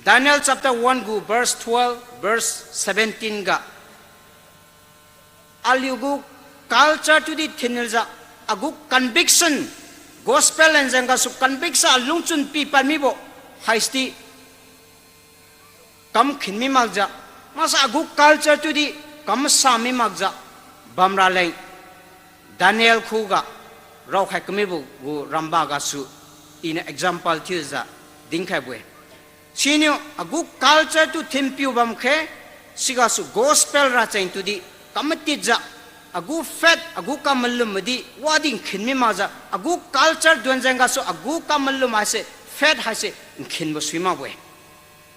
Daniel chapter 1 gu verse 12 verse 17 ga aliugu culture to the thinilza agu conviction gospel and zanga su conviction alungchun pi pamibo haisti kam khinmi magja masa agu culture to the kam sami magja bamra leng Daniel khuga raw khai kamibo gu ramba ga su in example thiza dingkhaibwe Senior, a good culture to Timpu Bamke, Sigasu gospel rachain to the Kamatiza, a good fat, a good Kamalumadi, Wading Kinmimaza, a good culture Dwanzangaso, a good Kamalum, I say, fat has it in Kinboswimawe.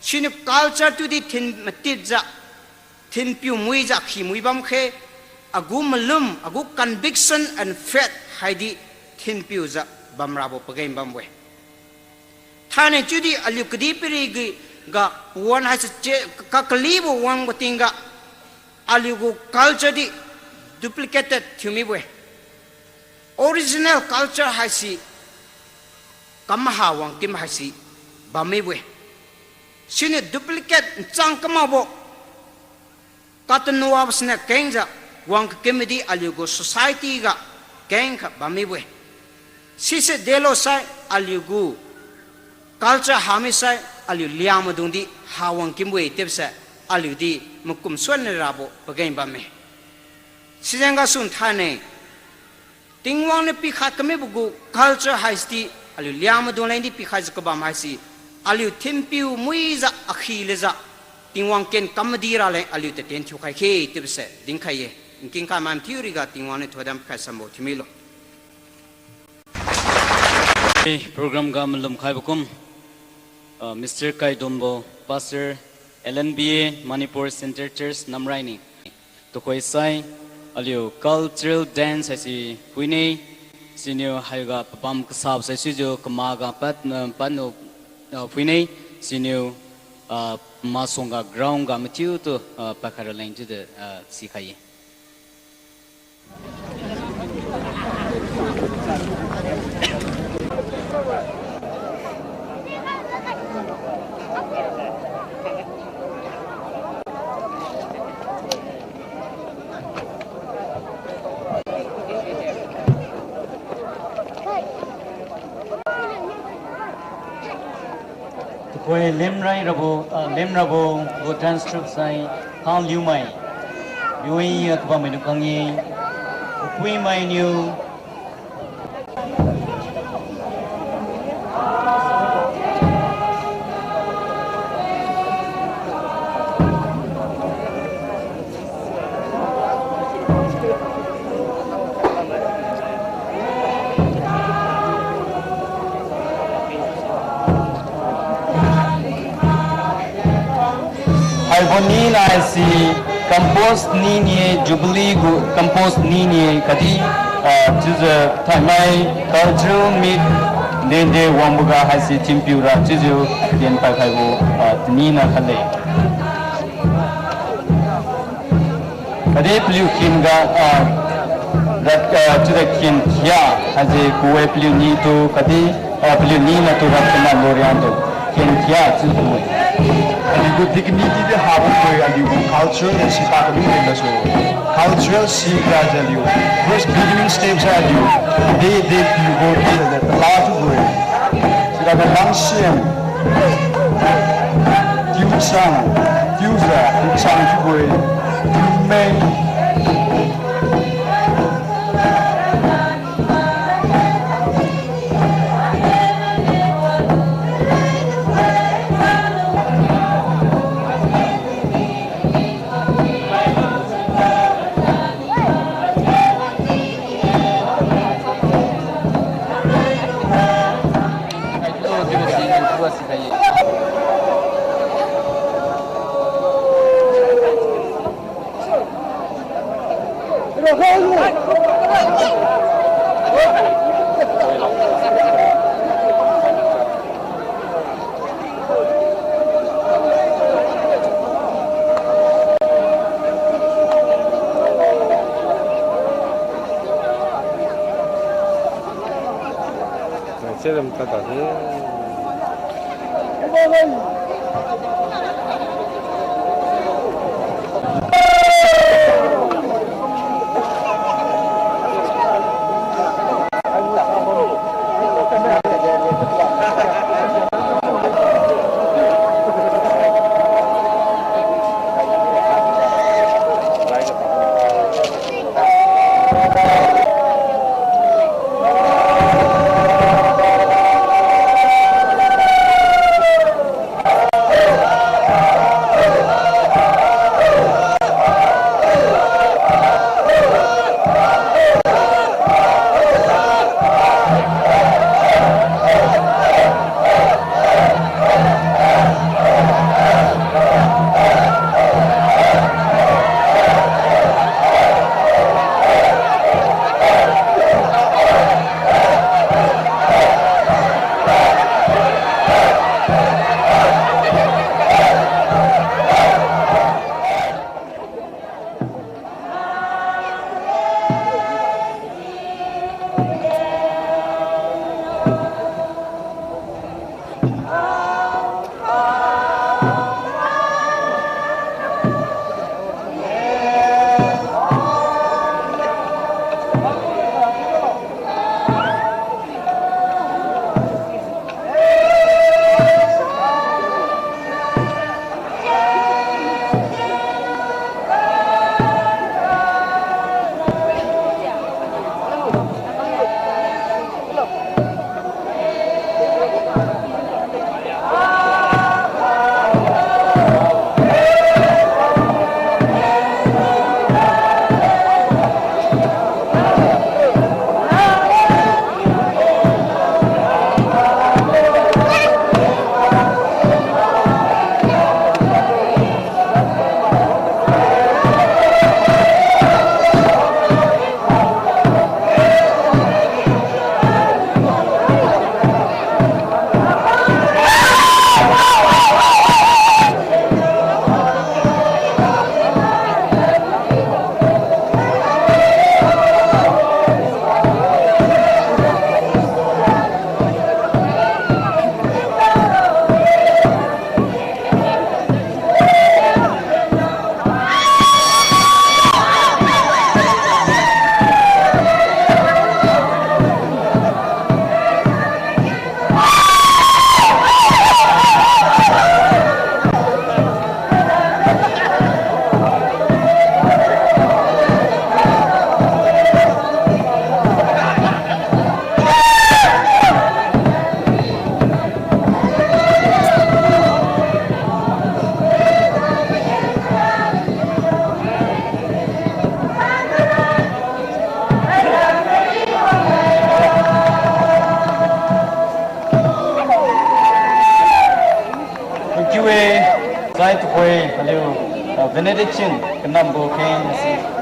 Senior culture to the Timatiza, Timpu Muiza, Kimwibamke, a good Malum, a good conviction and fat Heidi Timpuza Bamrabo Pagame Bamwe. Thane chudi alukdi pirigi ga one has kakalibo one watinga alugu culture di duplicated Thiumai. Original culture hasi kamahawang kim hasi bamiwe. Sini duplicate chang kamabo katanwa wasna kenja wang kemedi alugu society ga kenga bamiwe. Sise delo sai alugu culture hamisai aliu liamadungdi hawang kimwe tepsa aliu di mukum swanne rabo pagain bame sijenga sun thane tingwang ne pikha kame bugu culture haisti aliu liamadung lain di pikha jakaba maisi aliu timpiu muiza akhileza tingwang ken kamadira le aliu te ten thukai khe tepsa dingkhaye king ka mam theory ga tingwang ne thodam kha sambo thimilo program ga malum khai bukum Mr. Kai Dombo, Pastor LNBA Manipur Center Church Namraini. To Koisai, Aliu cultural dance hasi Huine, Senior Haiga Pam Kasab Sasujo Kamaga Pano Huine, Senior Masonga Ground Gamatiu to Pakaralang to the Sikai. Koi lemrabo go transcript sai Thallon Choir yui akba menu kangi pui mai new Haiboni na si compost ni Jubilee gu compost ni Kadi juzu Tamei 𝐂𝐡𝐨𝐢𝐫 mit dende wambuga hasi timpura juzu den pakaibu ni na khale Kadi piliu kinga juzu kin ya hasi kuwe piliu ni tu Kadi piliu ni na tu rakna loriando kin ya juzu Aligo dignity de habo koi aligo culture and sita kami nila so cultural sita aligo first beginning steps aligo they go the last go sita the langsiem Thiumsang Thiumsang go Thiumai Sai to koi aliu benediction kenambo ken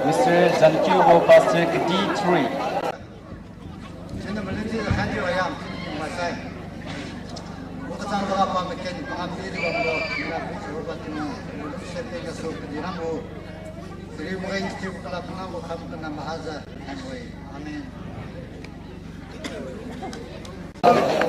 Mr. Zankyubo Pastor Kadi 3. Sino maliti kanji ayam masai. Ukasang mga pamakin pangamili ko mo na subat mo sete ka so kadinamo. Dili mo kayo still kala pangaw ko kam kana mahaza anyway. Amen. Oh,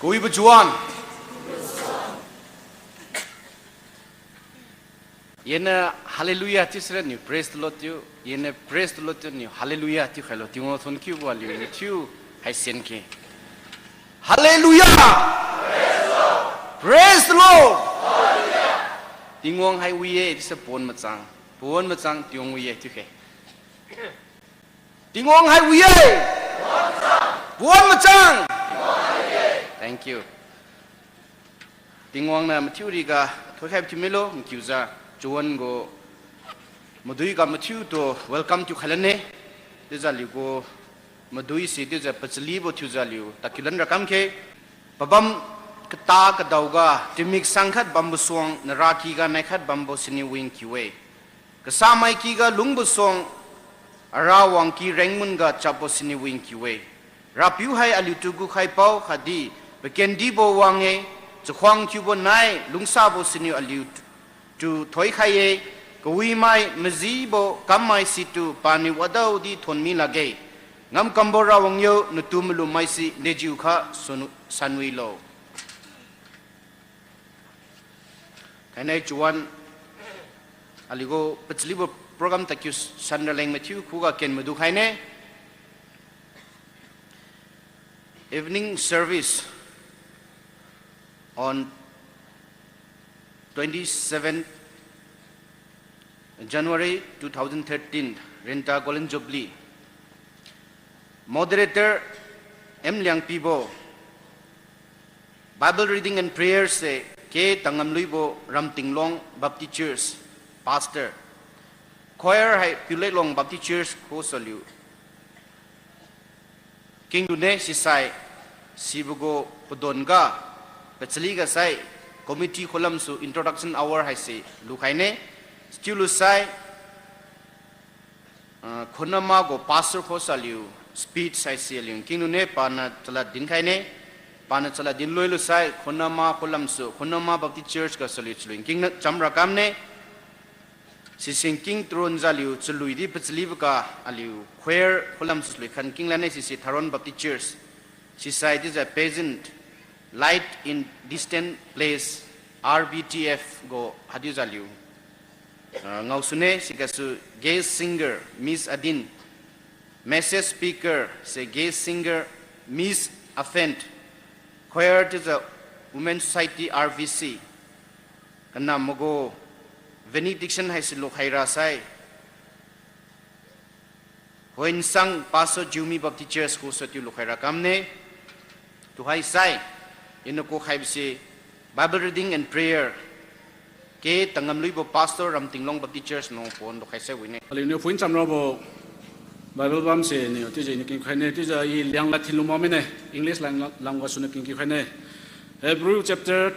Kui berjuang. Yena hallelujah tisra ni praise the Lord you. Yena praise the Lord ni hallelujah ti khalo ti ngo thon kyu wa li tu hai sen ke. Hallelujah. Praise the Lord. Hallelujah. Tingong hai wiye ti sa pon macang. Pon macang tiong wiye ti ke. Tingong hai wiye. Pon macang. Thank you. Tingong na mathuri ga thokhai ti melo 𝐂𝐄𝐄 Juan go Madui ga Matthew to welcome to Khalane. Dizali go Madui si diza pachli bo thuzaliu takilan rakam ke babam kata kadauga timik sangkhat bambu song naraki ga naikhat bambu sini wing kiwe kasamai ki ga lungbu song arawang ki rengmun ga chapo sini wing kiwe rapiu hai alutugu khai pau khadi bekendi bo wange chkhwang chubo nai lungsa bo sini aliu tu thoi khaye 𝐂𝐴𝐻𝐃𝐄𝐍 mazibo kamai situ pani wadau di thonmi lage ngam kambora wangyo nutumlu maisi leju kha sanwi lo kanai chuan aligo pachlibo program takyu sanraleng Matthew khuga ken madu khaine evening service on 27 January 2013 Rienta goldenjubilee moderator 𝐵𝐿𝐵 Bible reading and prayer se 𝐂𝐴𝐻𝐃𝐄𝐍 Dinglong Baptist Church pastor choir hai Puileklong Baptist Church ko saliu king dune sisai sibugo podonga pachli ga sai committee kholam su introduction hour hai se lukhaine stilu sai khonama go pastor ko saliu speech sai se liung king dune pana chala din khaine pana chala din loilu sai khonama kholam su khonama Baptist Church ka saliu chluing king chamra kamne sising king tron zaliu chlui di pachli ka aliu choir kholam su lui khan king lane sisi Thallon Baptist Church society is a peasant light in distant place 𝐷𝐵𝐷𝐹 go hadiu zaliu ngausune sikasu guest singer Miss Adin message speaker se guest singer Miss Aphenliu choir to the women's society RVC kana mogo benediction hai silu khaira sai hoin sang paso Jubilee Baptist Church ko sotiu lukhaira kamne to hai sai inoko khaibsi Bible reading and prayer 𝐂𝐴𝐻𝐃𝐄𝐍 pastor Dinglong Baptist Church no pon do khaise wine alinu fuin chamrabo Bible bam se ni tije ni king khane tije I Liangmai Naga English language sune king khane Hebrew chapter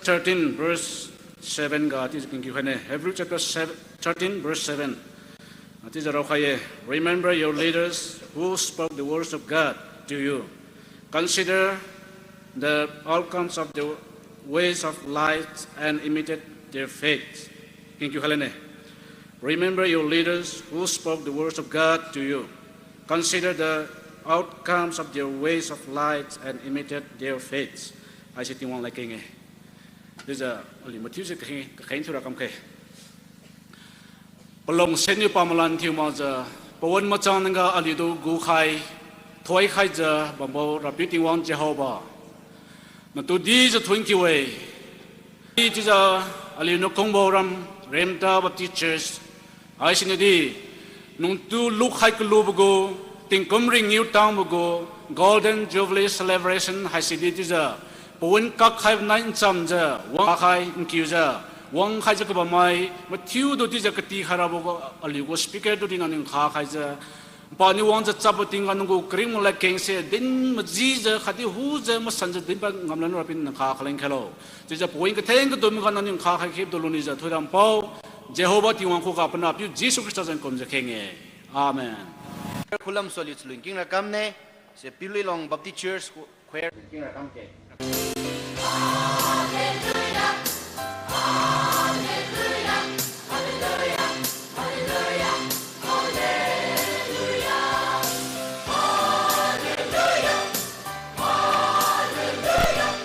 13 verse 7 ga tije king khane Hebrew chapter 13 verse 7 tije ro khaye remember your leaders who spoke the words of God to you consider the outcomes of the ways of light and imitate their faith. King Halene. Remember your leaders who spoke the words of God to you. Consider the outcomes of their ways of light and imitate their faith. I say one like king. This is a Matthew kain thura kam ke. Palong senu pamalan thiumaza pawan macang nga alido gu khai thoi khai ja bambo rapiting wang 𝐂𝐻𝐿𝐵 Natu di za thun ki way. Di za ali no kongbo ram Rienta Baptist Church. Ay sinidi nung tu look hai kulubugo ting kumring new town bugo golden jubilee celebration hai sidi za pun kak hai nine cham za wang hai 𝐂𝐄𝐍 wang hai za ka mai Matthew do di za kati harabugo ali go speaker do din aning kha hai za pani wang za chabuting anungu kring la keng se din maji za khati hu za masan za din ba ngamlan rapin na kha khaleng khalo je za point ka theng ka dum ga nanin kha kha khip doluni za thoram pau 𝐿𝐻𝐵 tiwang ko ka pana pu Jesus Christ jan kom za khenge amen khulam soli chluing king ra kamne se Puileklong Baptist Church choir king ra kam ke hallelujah hallelujah hallelujah hallelujah hallelujah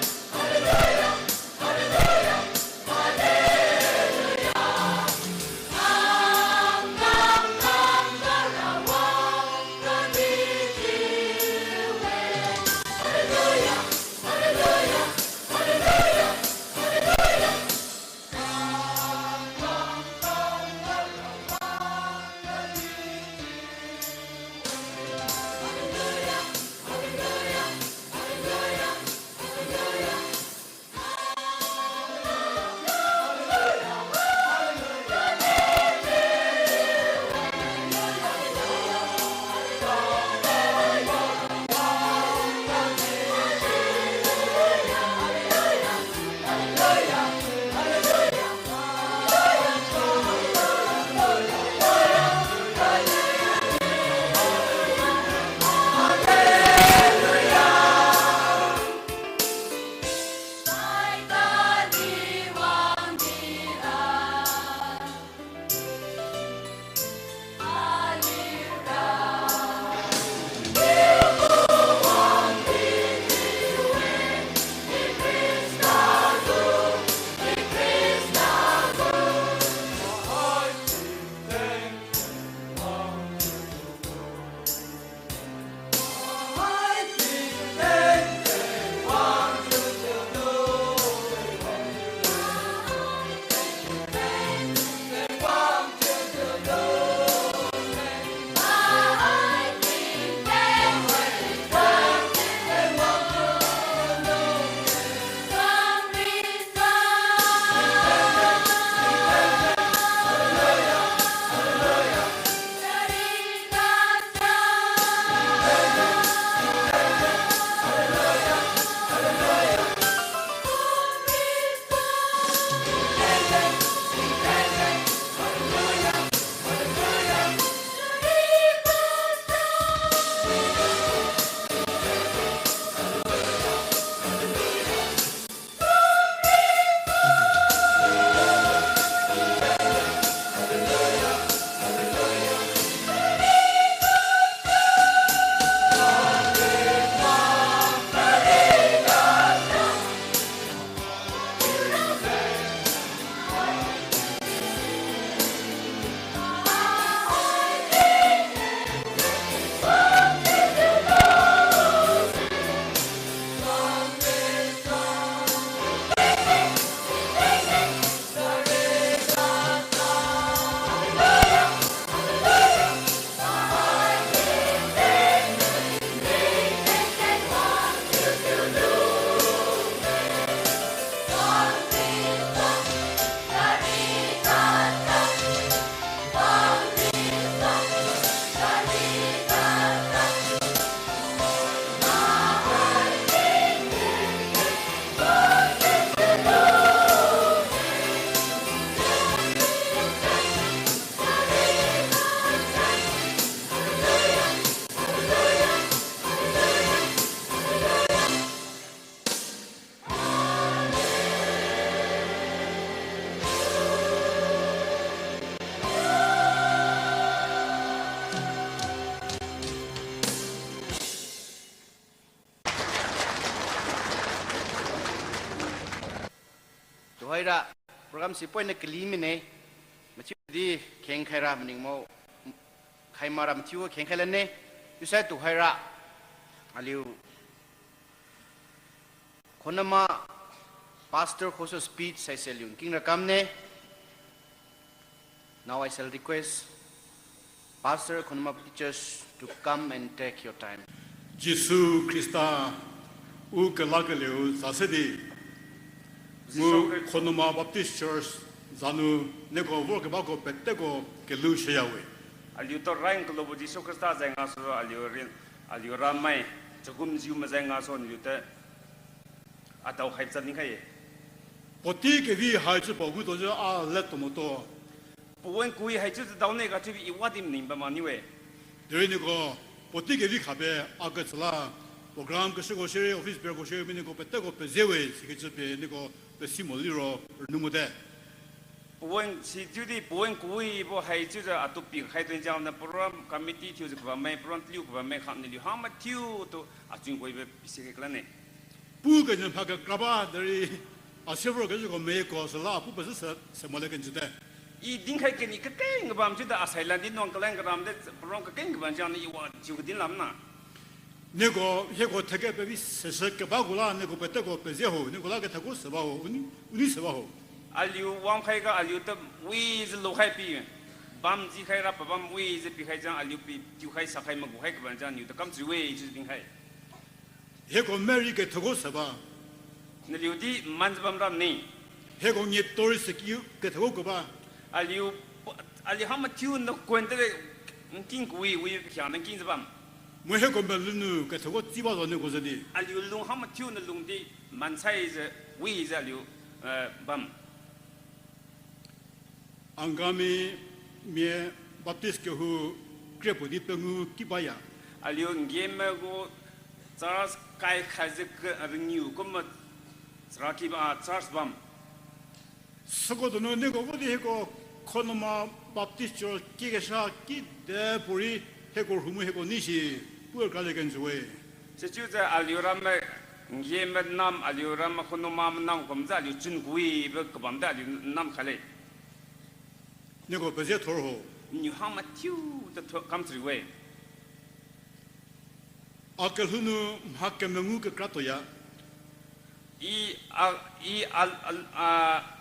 Toira, program Sipoin Kalimine, Machudi, King Kara, Minimo, Kaimaram Tiu, King Helene, you said to Hira, Aliu Konama, Pastor Koso speech, I sell you, King Rakamne. Now I shall request Pastor Konama teachers to come and take your time. Jesus Christa, 𝐂𝐴𝐶𝐃𝐄𝐍 𝐁𝐲 Mu Konoma Baptist Church Zanu Neko work about Petego Kelushawe. Aliu to rank lo Jesus Christa zengaso aliu ramai chagum jiu mazengaso niute atau haitsan ningai. Poti ke vi haitsu pogu dojo a letomoto. Puwen kui haitsu daune ga tibi iwadim nimba maniwe. Derinigo poti ke vi khabe agatsla program ke sego share office per go share miniko petego pezewe sikitse nigo pesimoliro numode. Puwen si judi puwen kui bo haitsu atupi haitun jam na program committee tiu ba mai program tiu ba mai khamni li hama tiu to achun koi be pisike klane. Pu ke jan phaka kraba dari asevro ke go me ko sala pu bes se mole ke jide. I dinkai ke ni ke keng bam juda asailan din nong klang gram de program ke keng ban jan i wa ju din lam na. Nego hego tege bebi se ke bagula nego petego pezeho nego la ke tago se baho uni se baho. Aliu wang khai ga aliu ta wi z lo khai pi bam ji khai ra bam wi z pi khai jang aliu pi ju khai sa khai ma gu khai ke ban jan yu ta kam ji we ji bin khai. Hego meri ke tago se ba. Ne liu di man bam ram ni. Hego ni tori se ki ke tago ko ba. Aliu hama tiu no kwente king kui wi kya na king bam. Mo hego belunu ke tago ti ba zo ne ko zedi. Aliu lung hama tiu na lung di man sai z wi z aliu bam. Angami mie Baptist ke hu krepo di pengu kibaya. Aliu ngeme go Charles kai khazik renew kom Sraki ba Charles bam. Sogodo no nego wodi hego Konoma Baptist Church kigesha ki de puri hego humu hego nishi puer kale genjwe. Se chuza aliu ram ngeme nam aliu ram Konoma nam kom za aliu chun gui be kabam da aliu nam khale. Nego beje torho. New hama tiu the come through way. Akel hunu hakkemengu ke kratoya.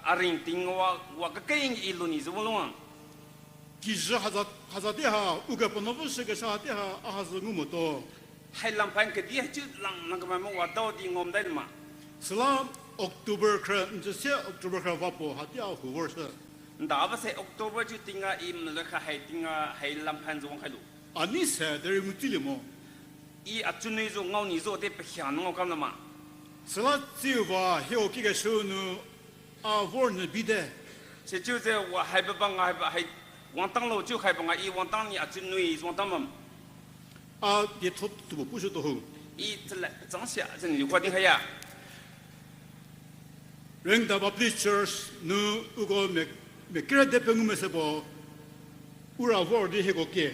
Aring tingwa wa ka keng iluni zwolong. Kizha hazadeha uga ponovo se ke sahadeha ahazu ngumoto. Hai lampan ke dia chu lang nang ma wa do di ngom dai ma. Salam October kra nje October kra vapo hadia hu worse. Da ba se October chu tinga im le kha hai tinga hai lampan zwong khai lu. Ani se deri mutilimo. I achunei zo ngau ni zo te pe hian ngau kam na ma. Sala tsiwa heo 𝐂𝐶𝐃𝐄𝐍 nu a vorn bide. Se chu ze wa hai ba bang hai wang tang lo chu hai bang I wang tang ni achunei zwong tam mam. A de top tu bu shu to ho. I zle zang xia zhen liu kwa ding hai ya. Rienta Baptist Church nu ugo me kre de pengu me se bo ura vor de hego ke.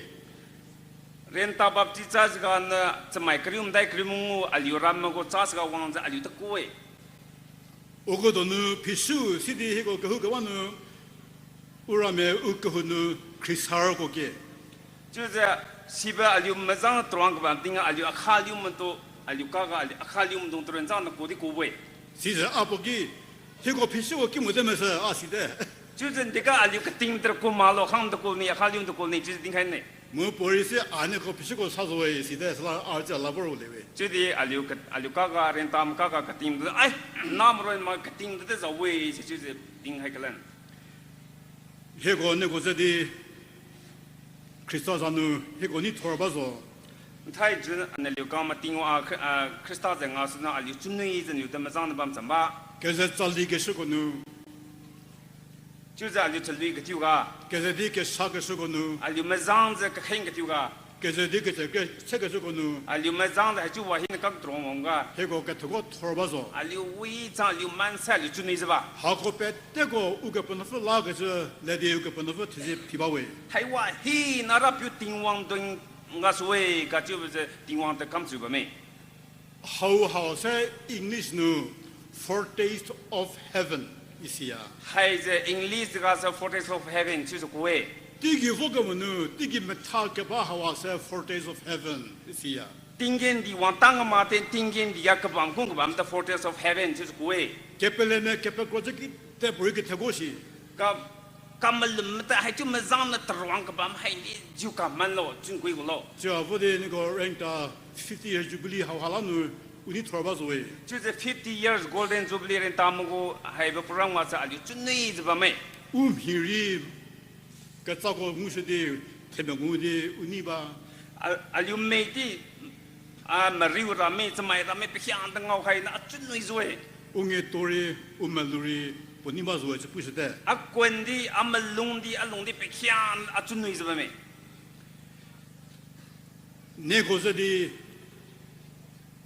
Rienta Baptist Church ga na chmai krium dai krimu aliu ram go chas ga wang za aliu ta kuwe. Ugo do nu pisu sidi hego ke hu ga wanu ura me ugo hu nu krisar go ke. Chu ze siba aliu mazang trong ga ding aliu akhaliu man to aliu ka ga aliu akhaliu man dong tren zang na ko di kuwe. Si ze apogi hego pisu go ki mo de me se aside. Chu ze de ga aliu ka ting ter ko ma lo khang de ko ni akhaliu de ko ni ji ding hai ne. Mo polisi ane ko pisiko sazoe side sala arja laboro lewe. Jadi aliu kaga rentam kaga katim de ai nam ro ma katim de za we se chu ze ding hai kalan. Hego ne go zedi Christos anu hego ni thorbazo. Thai jun ane liu ka ma ting wa Christos ze nga sna aliu chunui zen liu de ma zang bam zamba. Ke ze zali ke shugo nu. Chu za aliu chalui ka tiu ga. Ke ze di ke sa ke shugo nu. Aliu ma zang ze ka kheng ka tiu ga. Ke ze di ke che ke shugo nu. Aliu ma zang de chu wa hin ka trong wong ga. Hego ke thogo thorbazo. Aliu wi za aliu man sa aliu chunui ze ba. Ha ko pe te go u ke pono fu la ke ze le de u ke pono fu tse pi ba we. Thai wa hi na ra pyu ting wang dong nga suwe ka chu ze ting wang de kam chu ba me. How say English nu foretaste of heaven. 이시야. hai the English gas fortress of heaven chu kuwe 디기 보고면은 디기 메탈게 바하와세 fortress of heaven 이시야. tinggen di wang tang ma ten tinggen di yak bam kung bam the fortress of heaven chu kuwe 게펠레메 게펠 프로젝트 때 보이게 되고시. ka kamal mta hai chu mazam na trwang ka bam hai ni ju ka man lo chun kui lo 저 보데 이거 랭타 50-year jubilee 하와라누 우리 돌아봐서왜. chu the 50 years golden jubilee ren tamugo hai ba program wa sa ali chun nei ba me 히리 그자고 무시디 태명우디 우니바 ali me ti a mariu ra me chmai ra me pe hyang dang ngau hai na chun nei zwe 웅의 또리 우말루리 보니마즈와 부시대 a kwen di amalung di alung di pe hyang a chun nei zwe me 내 고서디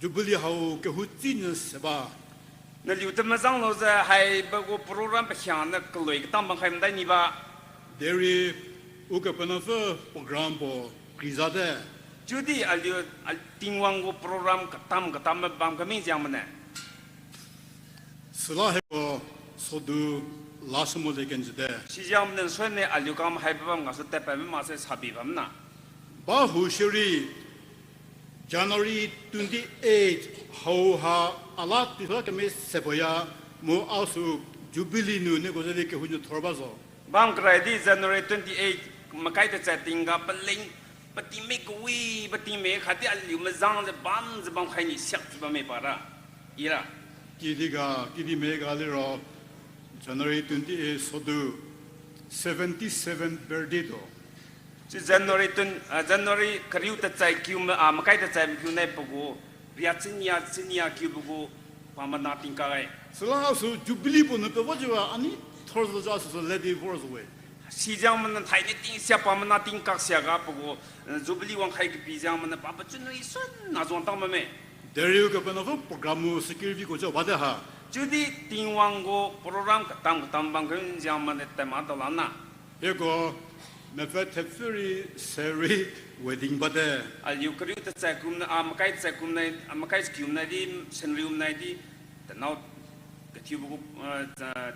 주블리 하우 그 후찌는 세바 na liu te ma zang lo za hai ba go program pe hyang na kloi ka tam bang hai mdai ni ba 데리 우카파나서 프로그램 보 기자데 judi aliu al tingwang go program ka tam bam ka mi jang mane 슬라헤고 소두 라스몰데겐즈데 si jang mne swen ne aliu kam hai ba nga so te pa ma se sabi bam na 바후시리 January 28 하우하 알라티가 그메 세보야 모 아수 주빌리 누네 고제데 ke hunju thorbaso bang krai di January 28 makai te chatting ga paling pati me kui pati me khati aliu ma zang de bam ze bam khai ni syak ba me para ira 기디가 기디메가리로 January 28 소두 77 birthday do si January kariu te chai kyu ma makai te chai kyu ne pugu ria chinya kyu pugu pamana ting ka ai 슬라하수 주빌리 보는 또 뭐지와 아니 토르도 자서 레디 포스 웨이 si jang man thai ni ting sia pamana ting ka sia ga pugu Jubilee wang khai ki pi jang man pa pa chun ni sun na zon tang ma me 데리우가 번호고 프로그램 스킬비 고저 와다하 judi ting wang go program ka tam bang kun jang man te ma da la na 이거 메페 테프리 세리 웨딩 바데 aliu kariu te chai kum na makai chai kum na di senrium na di the now the tubu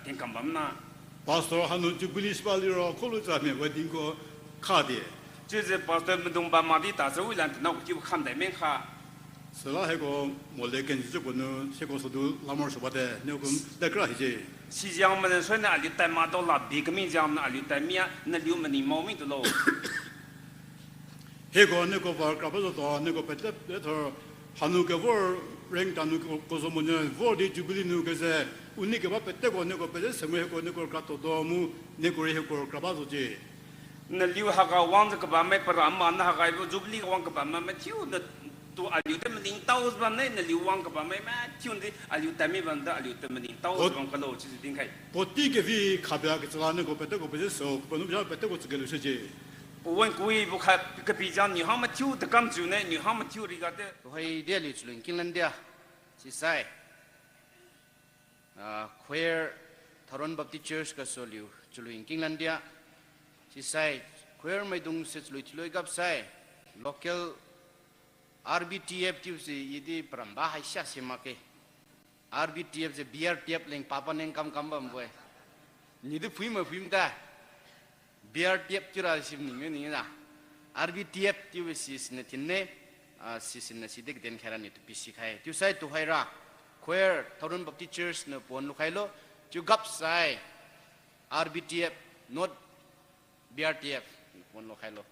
ting kam bam na 파스터 하는 주빌리 스발리로 콜루자메 웨딩 거 카디就是pastor们东巴马的大手为了那就看待面哈。 슬라헤고 몰레겐지 저거는 세고서도 라모르스 바데 네금 데크라히지 시장们说呢，ali带马到拉比个面讲呢，ali带面那留么你毛病的喽。 해고 네고 바카버도 네고 베테 베터 하누게 버 랭다누 고소 뭐냐 버디 주빌리 누게세 우니게 바 베테고 네고 베제 세메고 네고 카토 도무 네고 해고 크라바도지那留哈个王这个吧，没不然嘛，那哈个Jubilee王个吧，没丢那都ali留他们领导是吧？那留王个吧，没丢的ali留他们问的ali留他们领导是吧？个喽，就是点开。 보티게 비 카베아게 잘하는 거 베테고 베제서 번우 자 베테고 쓰게로 쓰지 不问故意不看个比较，你好么丢的刚走呢？你好么丢的个的？ Hoy dia li chulun kinlan dia si sai choir Thallon Baptist Church ka soliu chulun kinlan dia si sai choir mai dung se chului chului gap sai local RBTF tiu si yidi pramba hai sha simake RBTF se BRTF leng papa neng kam bam boy ni de phui ma da BRTF chura sim ni na RBTF tiu si ne tinne sisin na sidik den khara ni tu pisi khai tu sai tu haira choir Thallon Baptist Church na pon lu khailo tu gap sai RBTF not BRTF pon lu khailo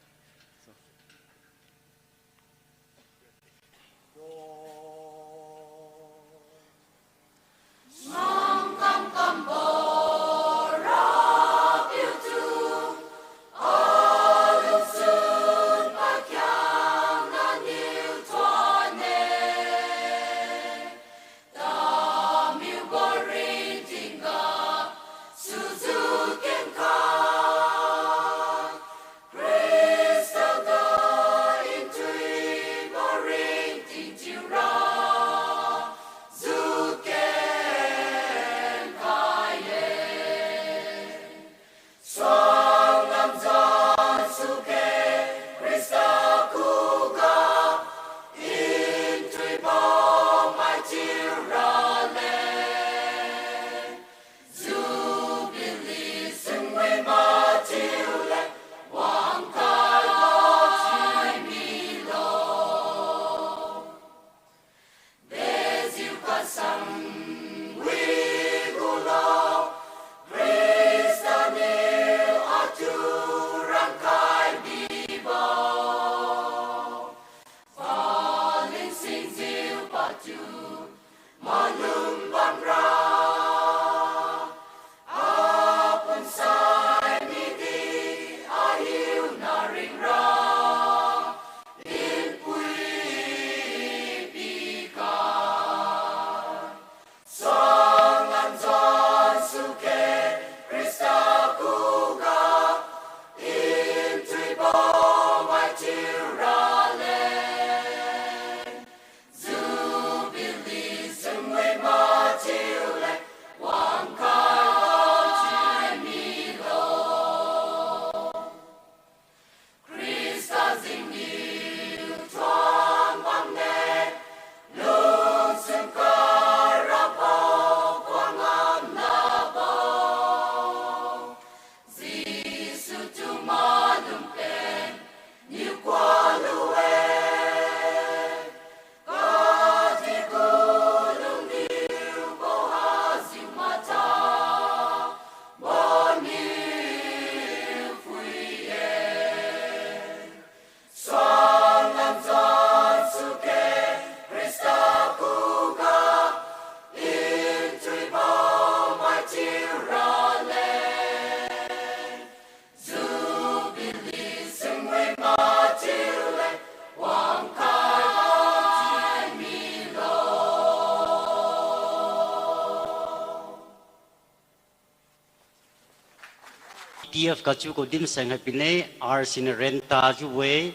BTF kacu ko dim sang hapine R sin Rienta Choir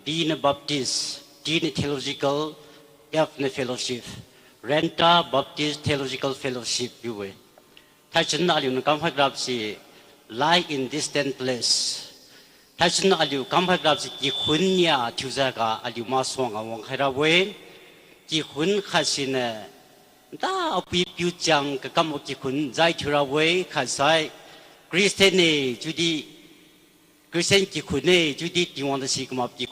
D na Baptist D na Theological F na Fellowship Rienta Baptist Theological Fellowship Choir thay chân na aliu kam phak rap si lie in distant place thay chân na aliu kam phak rap si ki khun nya thuza ka aliu ma song awang khaira we ki khun khasin ta api piu chang ka kam ki khun zai thura we khasai Christian ne judi Christian ki khun ne judi tiwang da si kam ki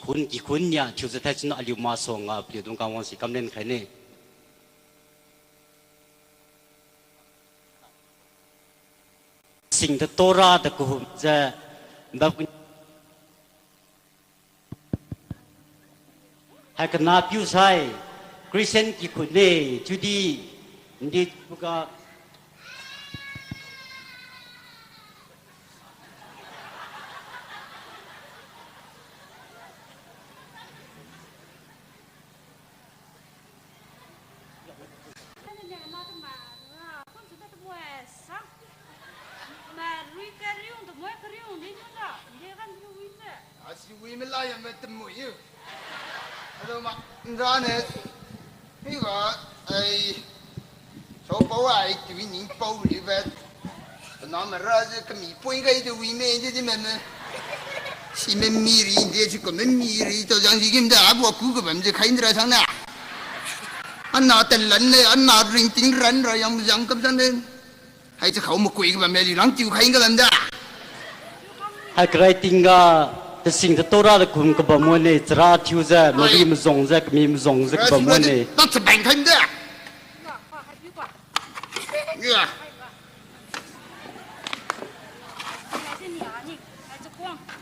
khun nya thuza thay chân na aliu ma song a pi dong kam wang si kam nen khai neสิ่งที่โตราตะกุมจะแบบให้กันนาพิวไซคริสเตียนกี่คนเนี่ยจุดนี้พวกra nè cái gọi số bao ai thì những bao như vậy nó mà ra cái mì bún cái thì vì mẹ chứ mình si mình mì gì thì chỉ có mình mì gì cho rằng gì kim đã bỏ cú cái bệnh gì khai ra thằng nào anh nào tên lẫn này anh nào riêng tiếng rắn rồi yang cầm chân lên hay chỉ khẩu một quỷ cái bệnh này lắng chịu khai cái bệnh đó hay cái tiếngแต่สิ่งที่ตัวเราคุมกับบ่มวนเนี่ยจะราทิวจะมันมีมันส่งจะมีมันส่งจะกับบ่มวนเนี่ยต้องแบ่งกันด้วยเนี่ย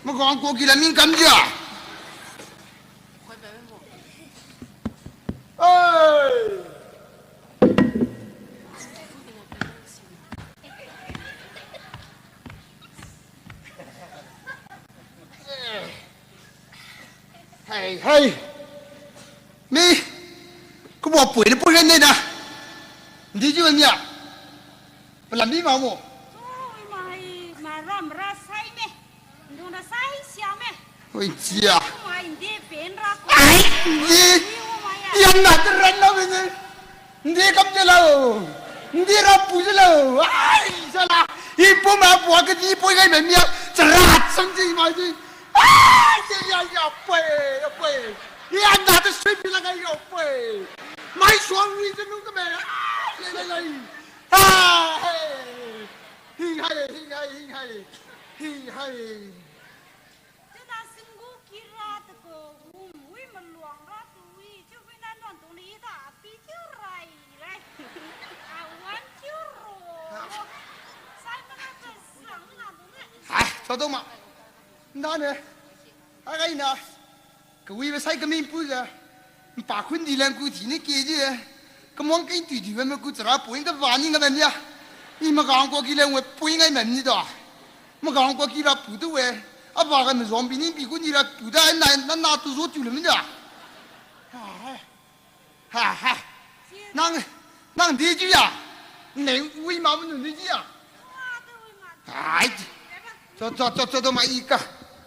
เมื่อก่อนกูกินแล้วมีกันจ้ะเอ้ยเฮ้ยมีกูบอกป่วยแล้วป่วยกันเนี่ยนะดีจีวันเนี่ยเป็นลำนี้มาหมดมารำราไซไหมดูราไซเสียไหมเฮ้ยเจียมาอินเดียเป็นรักไอ้ดียังน่าจะรันเราเป็นดีกับเจ้าเราดีรับปุ๋ยเราไอ้เจ้าละอีปุ่มมาปวดกันอีปุ่ยกันแบบเนี้ยจะรัดสังจีมาจี要背，你按哪的水平那个要背，买双鱼就弄个咩？来，啊嘿，嘿。这那是我给拉的个，我为么乱拉的喂，就为那乱动的一大比就来，啊玩就罗，啥么那个上那东西。哎，找到嘛？那呢？啊个呢？个为了晒个面不是？把困地两股提呢给的，个忙跟对对么股子啦，不应该玩你个么呀？你们讲过去了，我不应该问你的，我讲过去了不对喂，啊把个么装逼你比过你了，不得那都说丢了么的？嗨，那地主呀，你为嘛不能地主呀？哎，这都买一个。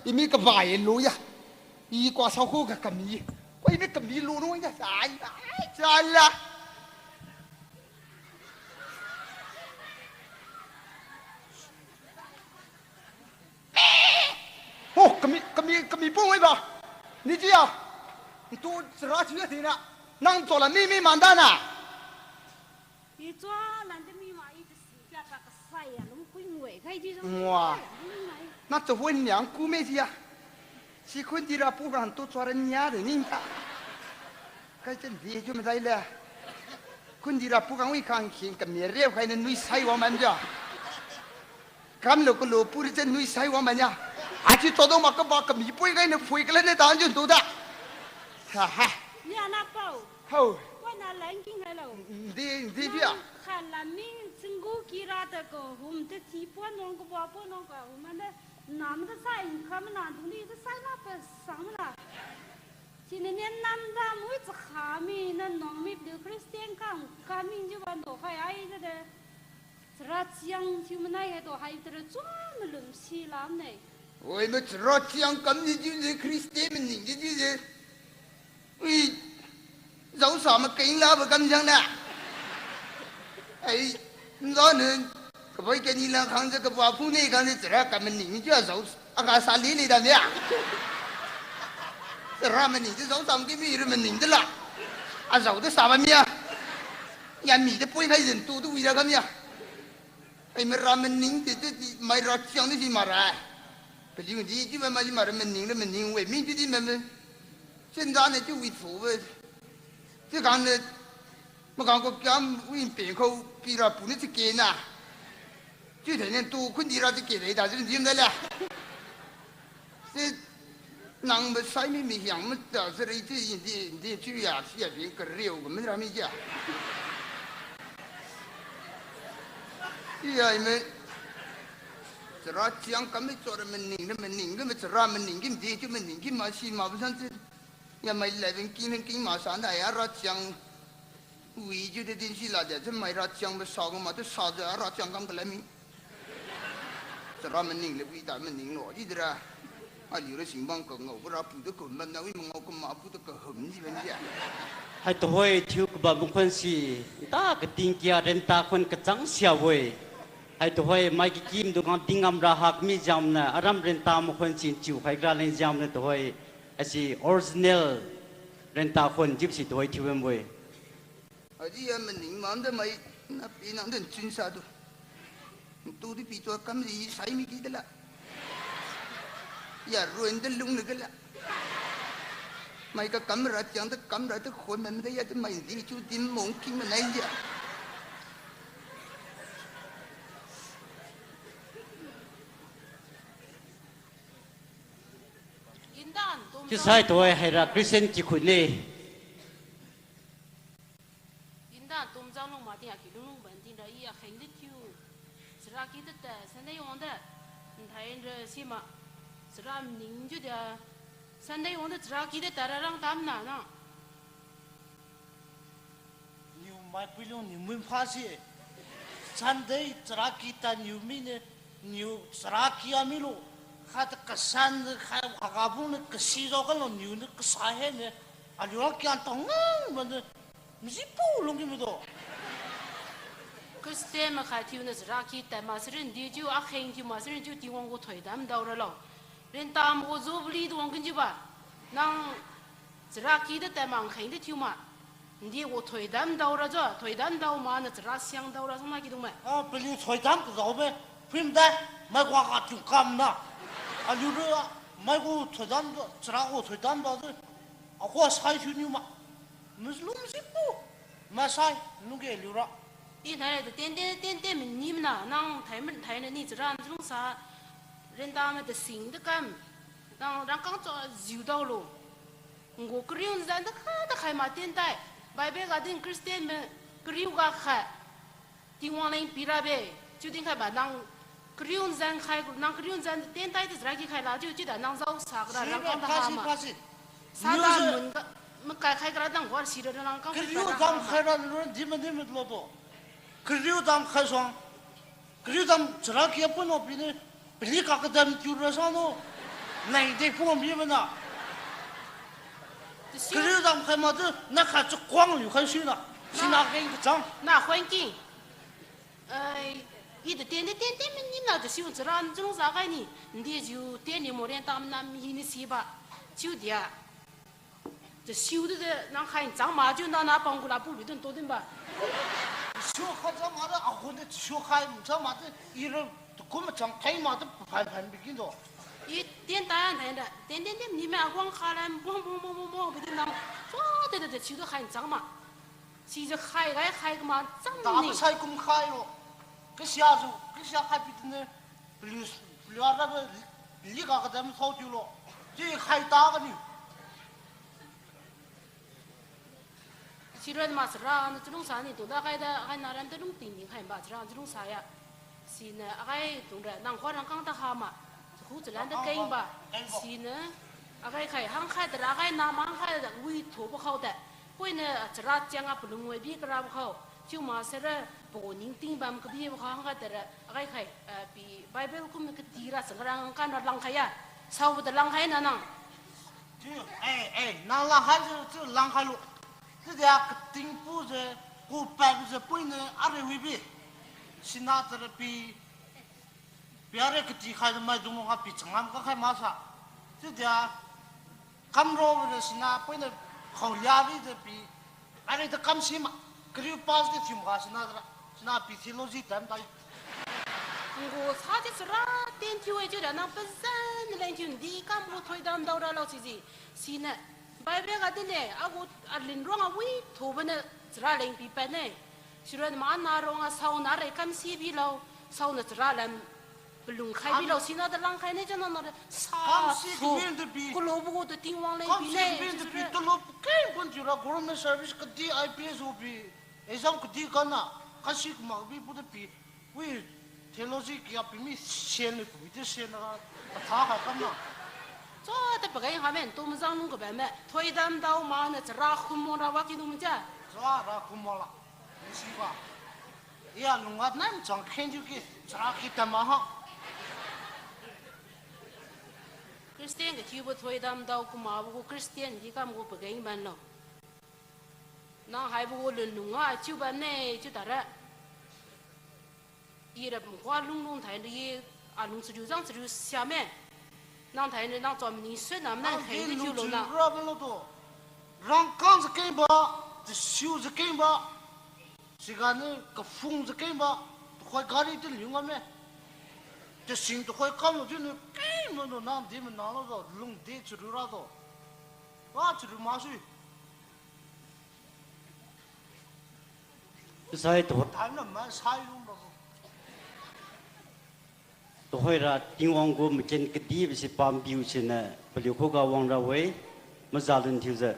อีมีกระบายรู้ยะอีกว่าเสาคู่กับกระมีว่าอีมีกระมีรู้น้อยจะสายจ้าละโอ้กระมีปุ้งไว้บ่นี่จีอ่ะตัวสระชื่อทีน่ะนั่ง做了秘密满单呐你做难的密码一直死下把个塞呀，拢会尾开这种。哇那这温良姑妹子呀，是คนที่เราพูดกันตัวสารญาเดี๋ยวนี้ค่ะก็จะดีจุ่มใจเลยคนที่เราพูดกันวิคังเขียนกับเมียเรียบใครนั้นนุ้ยใส่ว่ามันจ้ะคำเราก็รู้พูดจะนุ้ยใส่ว่ามันเนี่ยอาจจะตัวต้องมาก็บอกกับมีปุ้ยกันเนี่ยปุ้ยกันเลยตอนจนตัวได้ฮ่าเนี่ยนะเปล่าเฮ้ยว่าน่าแรงจริงเลยเราดีพี่อ่ะขันละมิ่งซึ่งกูกีฬาแต่ก็หุ่มจะทีป้อนน้องก็บอกป้อนน้องก็หุ่มมันได้น้ำมันใส่ข้ามันนานตรงนี้ก็ใส่มาเป็นสังละทีนี้เนี่ยน้ำดำวิจขามีนั่นน้องมีเดือคริสเตียนข้างขามีจะวันโตใครไอ้ก็เด้ 𝐁𝐲 Thiumai还多还有点专门冷西兰呢。我们𝐁𝐲咁的就是Kristen们人的就是，喂，有啥么跟啦不咁样的？哎，那呢，可不跟你俩看这个瓦铺呢，看这𝐁咁么人就要有，啊个啥理的咩？𝐁么人就有啥么跟别人们人的啦，啊有的啥么咩？人米的背开人多都为了咁样。哎，么𝐁么人这买𝐁𝐲的是嘛啦？不是你这边嘛是嘛人们人的们人为民这啲们，现在呢就为错呗，这讲呢。我讲个讲为边口给了不能去给呐，就天天多困地了就给了，但是你怎么了？这人们啥也没想，我们到这里这人主呀，是也别个溜，我们啥没讲。是啊，你们𝐁𝐲 kami做人们人咁咪𝐁𝐲们人咁啲就们人咁嘛是嘛不上这，也没来人见嘛啥的呀𝐁𝐲。为就的电视啦的，这买𝐁𝐲么烧个嘛，都烧着𝐁𝐲咁个来咪，𝐁𝐲们人了，为大们人咯，你知啦？啊，有了新帮讲我，不然不得讲们那为么我个嘛不得个狠是不是？还都会跳个把门关系，大个丁家人大คน个长小位，还都会买个金都讲丁am rahak mi jam na，aram人大门关系就还个人 jam 呢都会，还是 original 人大คน就是都会跳门位。Aji ya mening manda mai na pinang den chin sa do. Tu di pi to kam ri sai mi ki dala. Ya ruin den lung ne gala. Mai ka kam ra chang ta kam ra ta khoi men da ya ta mai di chu tin mong ki ma nai ja. 就sai tôi hay là Christian chỉ khuyên đi. Nhiều mai Puileklong Niumai phasi, Sunday Cheraki ta Niumai nhiều Cheraki amilo, khát kesan khát agabung kesizo kalau Niu ne kesahe ne, aliola kian tongang mana, mesti Puileklong gitu. Kristen mà khai thiêu nó Cheraki tại mà sẽ đi chú 𝐂𝐃𝐄 mà sẽ chú đi ngon có thời đam đầu rồi lo, nên tam có Jubilee đồ cái gì ba, năng Cheraki đó tại mà 𝐂𝐃 đó thiêu mà. Ndi wo thoi dam dau ra jo thoi dam dau ma na tra siang dau ra sang na ki dong mai a peliu thoi dam ko zo be phim da mai kwa ka chung kam na a lu ro mai ko thoi dam tra ko thoi dam da de a ko sai chu ni ma muslim si pu ma sai nu ge lu ra i na de ten min nim na nang thai na ni zran zung sa ren da ma de sing de kam nang rang kang zo jiu dau lo ngo kriun zan da kha da khai ma ten dai bài bé gia đình Christian mà kêu gà khai, tiếng Hoa lên pirabe, chú tiếng khai bà năng kêu dân khai năng kêu dân tiền tay thì ra khi khai là chú chỉ đã năng giàu sạc ra năng công ta mà, sao ta muốn mà cái khai cái năng gọi xí rồi năng công kêu dam khai ra rồi đi mà lo đó, kêu dam khai xong, kêu dam ra khi apun ở bên này, bên cái dam chú ra sao nó, này để phong bì bên nào. kêu dam khai mà đó, nó khai cho quang liu khai xí na, xí na cái trang. Na hoàn cảnh, ít tiền mình nhìn là cái siêu zran trong giá cái này, đi chú tiền thì một đêm tam năm hình xí ba, chú dia, cái siêu đó năng khai trang mà chú na bằng cái là bù luyện tốt hơn ba. siêu khai trang mà đó, ako này siêu khai trang mà đó, 이런 cũng mà trang khai mà đó, phải bị kinh đó. 이 땐따야 나인다 땐 님의 아광 카람 뭐 그때 남 저때때 지도 khai 장마 시저 khai 그만 짱니 다 사이 kum khai 로 cái xa khai bị thế này lưu ra cái lý cả cái đám thâu tiêu lo chỉ khai ta cái này 시르드 마스라 는 사니 도다 가이다 가 나란 때롱 띵띵 khai 바 저랑 저롱 사야 시네 아가이 동래 난 거랑 강다 하마 khu chỉ làm được kênh bà, xin nữa, cái khai hăng khai từ cái nam hăng khai là uy thổ bốc khâu đấy, quên nữa chỉ ra trang áp lùng người biết cái ra bốc khâu, 就嘛是了，不宁定吧，个别行个的了，哎开比 Bible 个么个地啦，什么人看到浪开呀，稍微的浪开呢呢。就那浪开就浪开路，这家个定不是过百个是不能阿里未必，是那这个比。别人个地开的买东西，比城南个开马啥？这家，甘罗的是那不能好压力的比，阿里的甘西嘛，可是巴斯的听话是那的，是那比铁路是单单。我差的是啦，电梯位就在那本身连就你干部推单到了老姐姐，是呢，外边个的呢，我连装啊喂，头发呢是啦连比白呢，是啦嘛那装啊烧那来甘西比喽，烧那是啦连。belum khai bilo sina da lang khai ne jana na sa su ko lobu ko de ting wang le bi ne bi to lob ke pun jura government service ka di IPS ubi exam ka di kana kasi ma bi bu de bi we theology ki api mi shen ne ku de shen na ta ha kana zo de ba ga ha men to mu zang nu ko ba me thoi dam dao ma na ra khum mo ra wa ki nu mu ja ra khum mo la ni si ba ya lungat na mu chang khen ju ki ra ki ta ma ha Christian cái chú bố thôi đam đau cũng mà bố Christian thì cam bố bực anh bạn lo, nó hai bố lần lùng á chú bạn này chú ta ra, ý là hoa lung lung thấy đi lung sử dụng sử dụng xa mẹ, nó thấy nó chọn mình suy nằm nó thấy cái chú luôn nào, rong con sẽ cái bả, siêu sẽ cái bả,時間呢個風就幾嘛，開家呢啲亂嘅咩？就成都開監咯，就你幾麼都難點麼難咯，就弄啲出嚟啦都，哇出嚟馬水。sai tổ tổ hơi ra tiếng ông của mình trên cái đi bị sự bám biểu trên này, bây giờ cô gái vòng ra với mà gia đình thiếu gì?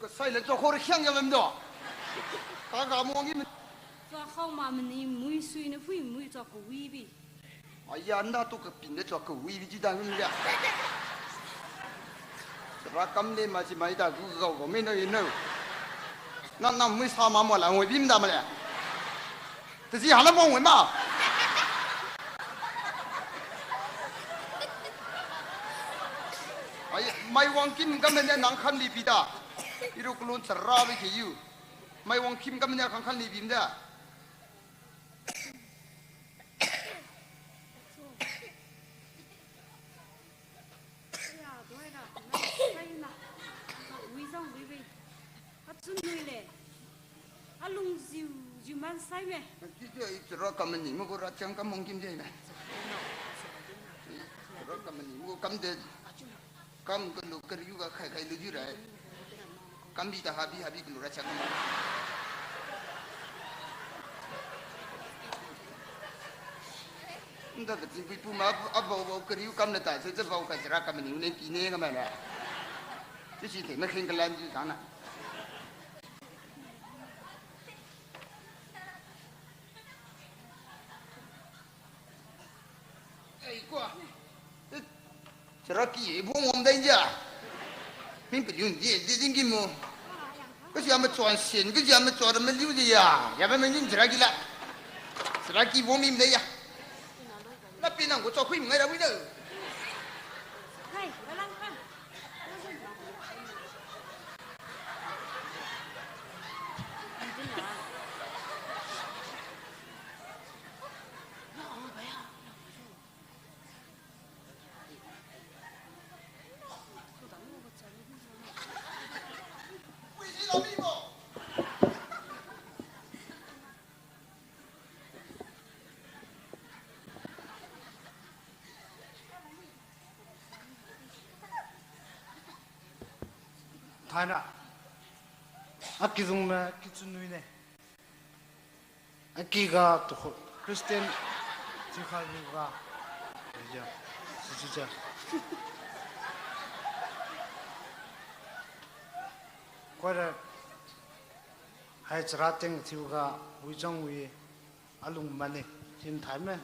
cái sai lệch cho khổ được khiêng cho mình đó, cả cả mọi người cho không mà mình mũi suy nó phui mũi cho cổ uy bi. Ai ya na tu cái pin để cho cổ uy bi chỉ đang như vậy. Ra cầm lên mà chỉ mấy ta cũng gầu của mình nó yên đâu. Năm mới sao mà là ngồi bìm đam mà thế gì hả nó mong ngồi mà. Ai mai wang kim cầm lên nang khăn đi pita. Iru kulun serra be ke you. Mai wang kim cầm lên khăn đi bìm đó. Alung ziu ziu man sai me. Rồi cầm mình mua cái rác trắng cầm mông kim thế này. Rồi cầm mình mua cầm để cầm cái lục cái lục khai khai lục rồi. Cầm đi ta habi habi cái lục rác trắng. Nda cái gì bị mà abo cái lục cầm để ta sẽ vào cái rác cầm mình nên kỹ năng cái này. Cái gì thì nó khen cái lan gì đó nè. 저렇게 봉엄 된자 민부 윤지 되진기 뭐 그지 아마 전신 그지 아마 저러면 류지야 야배면 님 저라기라 저라기 봉임 돼야 나 비난 거 저거 힘내라 위도 Này, nó lăng lăng. Thana, akizung na kitsunui ne. Akiga to Christian, Chakha ga, ja, sija. Quite hai charating thiuga wijong wi alung mani tin thaime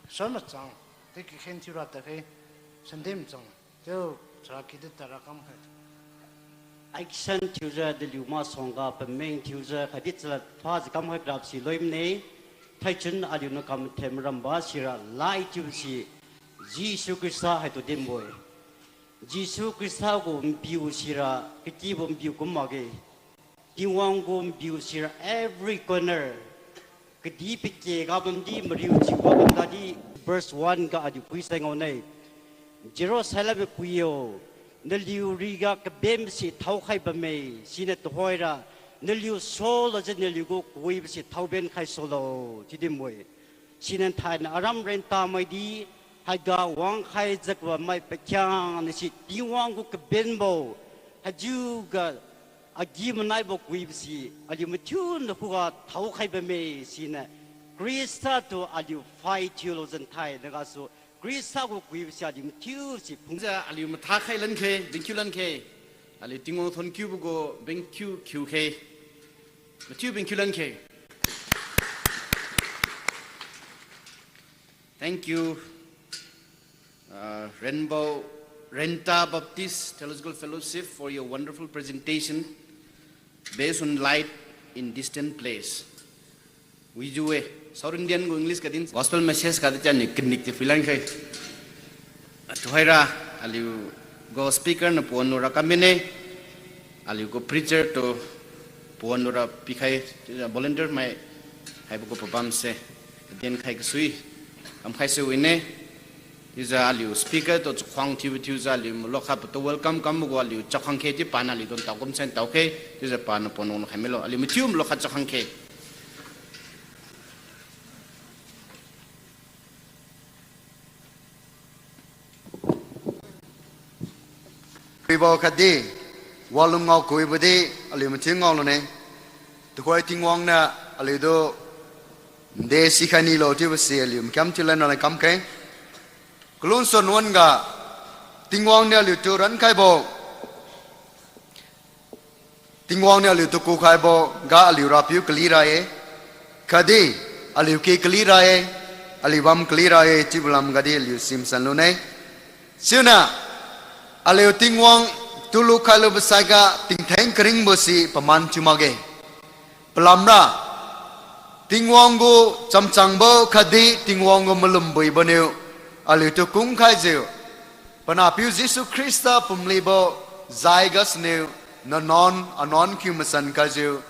son chang te ki khen thiura ta ke sandim chang teo charaki de tarakam hai action thiuja de liuma songa pemeng thiuja khadit chala phaz kam hai grab si loim ne thaichun aliuna kam them ramba sira lai chu si Jesus Christa hai to Dinbui Jesus Christa go biu sira kiti bom biu kum mage Tiwang go biu sira every corner kiti pike ga bom di mariu chi wa bom da di verse 1 ga adi pui sai ngonai Jerusalem kuyo naliu riga ka bem si thau khai ba me sine to hoira naliu sol je naliu go koi si thau ben khai solo ti Dinbui sinen thai na aram renta mai di haga wang khai zakwa mai pekyang ni si tiwang go ka benbo haju ga agi manai bo kui si ali mathun hu ga thau khai ba me sine krista to ali fight theologian thai na so krista go kui si ali mathu si phungja ali matha khai lan khe dingkyu lan khe ali tingong thon kyu bu go bengkyu kyu khe mathu bengkyu lan khe. Thank you Rienta Baptist Theological Fellowship for your wonderful presentation based on light in distant place. We do a South Indian go English kadin gospel message kadicha niknik te filan kai. Tuhaira aliu go speaker na puanura kamene aliu go preacher to puanura pikai volunteer mai hai go pabam se den khai ksui am khai se wine Iza aliu speaker to Chawang TV za aliu lokha to welcome kam go aliu Chakha khe ti pan ali don ta kom sen ta khe iza pan ponon khamelo aliu mithium lokha Chakha khe Ribo Kadi walung ngau kui budi aliu mithing ngau lo ne to koi tingwang na aliu do de sikhani lo ti basi aliu kam tilan na kam khe Kulun son wan ga tingwang ne liu tu ran khai bo tingwang ne liu tu ku khai bo ga liu ra piu kli ra ye Kadi aliu ke kli ra ye aliu bam kli ra ye chi bulam ga di liu sim san lu ne sina aliu tingwang tu lu khai lu besai ga ting theng kring bo si paman chuma ge pelam ra tingwang go cham chang bo Kadi tingwang go malum boi baneu aliu tu kung khai 𝐂𝐲 pana piu Jesus Christa pumli bo 𝐂𝐲𝐠 𝐏𝐵𝐻𝐻 na non anon khumasan ka 𝐂𝐲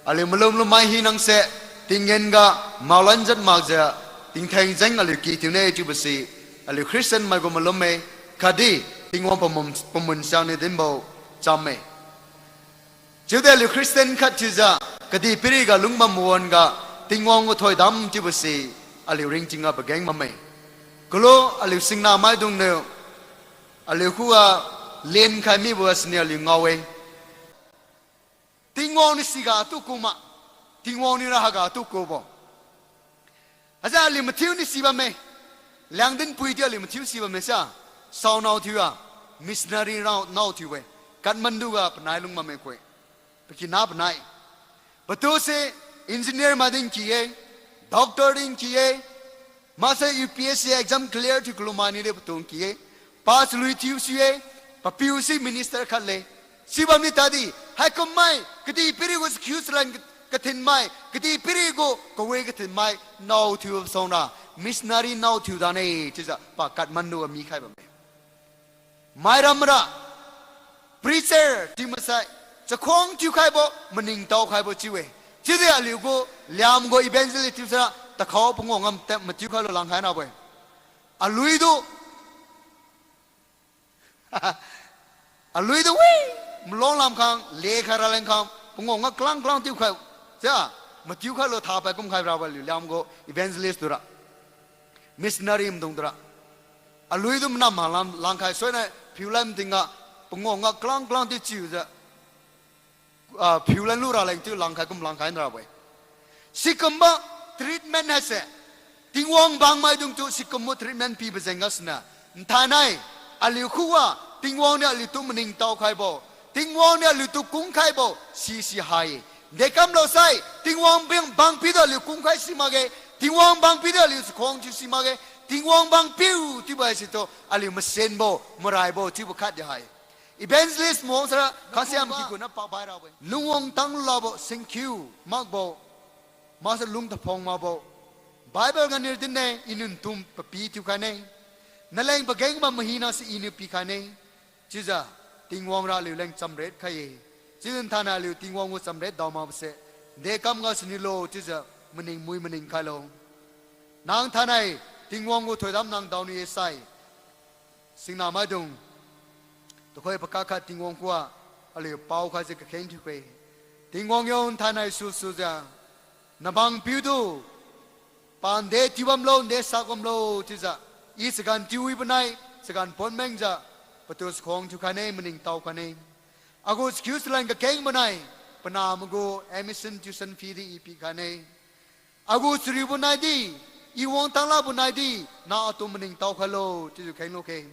aliu malum lu mai hi nang se tingen ga maulan jat mak ja ting theng jeng aliu ki tune tu basi aliu Christian mai go malum me Kadi tingwang pamun sang ne Dinbui chamme jude aliu Christian khat chu ja Kadi piri ga lungma muon ga tingwang go thoi dam tu basi aliu ring chinga ba geng mame Kalau aliu singna mai dung ne aliu kuwa len khai mi bos ne aliu ngawe tingwang ni siga tu kuma tingwang ni ra ga tu ko bo aja aliu mathiu ni siba me langdin pui dia aliu mathiu siba me sa sau nau thiwa missionary nau thiwe Kathmandu ga panai lung ma me kwe pakina panai patu se engineer madin kiye doctor din kiye Masa UPSC exam clear to Kulumani de Putung kiye, pass Lui Thiumai, Papiusi minister Kale, Sibami Tadi, Hakomai, Kadi Piri was Q-Slang Katinmai, Kadi Pirigo, Kawatin now to Sona, missionary now to Dane, Tisa, Kathmandu and Mikai. My Ramra, preacher, Timasai, Chakong Tukaibo, Maning Tau Kaibo Chiwe, Chide Aliugo, Liamgo evangelist. Ta khao pungong am te matiu kha lo lang khai na bwe alui do we mlong lam khang le khara leng khang pungong nga klang klang tiu khai ja matiu kha lo tha pa kum khai ra ba lu lam go evangelist dura missionary mdong dura alui do na ma lam lang khai soi na phiu lam tinga pungong nga klang klang ti chiu ja phiu lan lu ra leng tiu lang khai kum lang khai na bwe sikamba treatment has a tingwang bang mai dung tu sikomo treatment pi bezengas na ntanai aliu khuwa tingwang ne aliu tu mning tau khai bo tingwang ne aliu tu kung khai bo si hai เด็กกำลังใส่ติงวังเบียงบางปีเดียวกุ้งไข่สิมาเกติงวังบางปีเดียวสของจิสิมาเกติงวังบางปีที่บ่ายสิโตอาลิมาเซนโบมารายโบที่บุคัดยังไงอีเวนต์ลิสต์มองสระข้าเสียมกี่คนนับปะไปเราไปลุงวงตั้งลาโบสิงคิวมากโบมาสลุงตะพงมาโบไบเบิลกันนี่ดินเนอินุนตุมปะปีทุกคนเนนั่นแหละปะเก่งมามีนาสิอินุปีกันเนจิจ้าติงวังราลิวแรงจำเร็จใครจินทานาลิวติงวังวุจำเร็จดาวมาเสเด็กกำลังสนิโลจิจ้ามันนิงมุยมันนิงใครลงนางทานายติงวังวุถอยดำนางดาวนี่เอไซสิงนามาดุงตัวคอยประกาศติงวังกัวอะไรเป่าข้าจะเข่งทุกคนติงวังยอนทานายสู้ๆจ้านบังพิวดูปานเดทิวมโลเดสักมโลจิจ้าอีสกันทิวิบนัยสกันพลแมงจ้าประตูสของทุกคนเองมันนิงเต้าคนเองอากูสคิวสลังกับเข่งมันไงปนามกูเอมิสันทิวสันฟีดีอีพีคนเองอากูสริบุนัยดีอีวงตั้งลาบุนัยดีน่าอัตุมันนิงเต้าคนโลที่จะเข่งโลเข่ง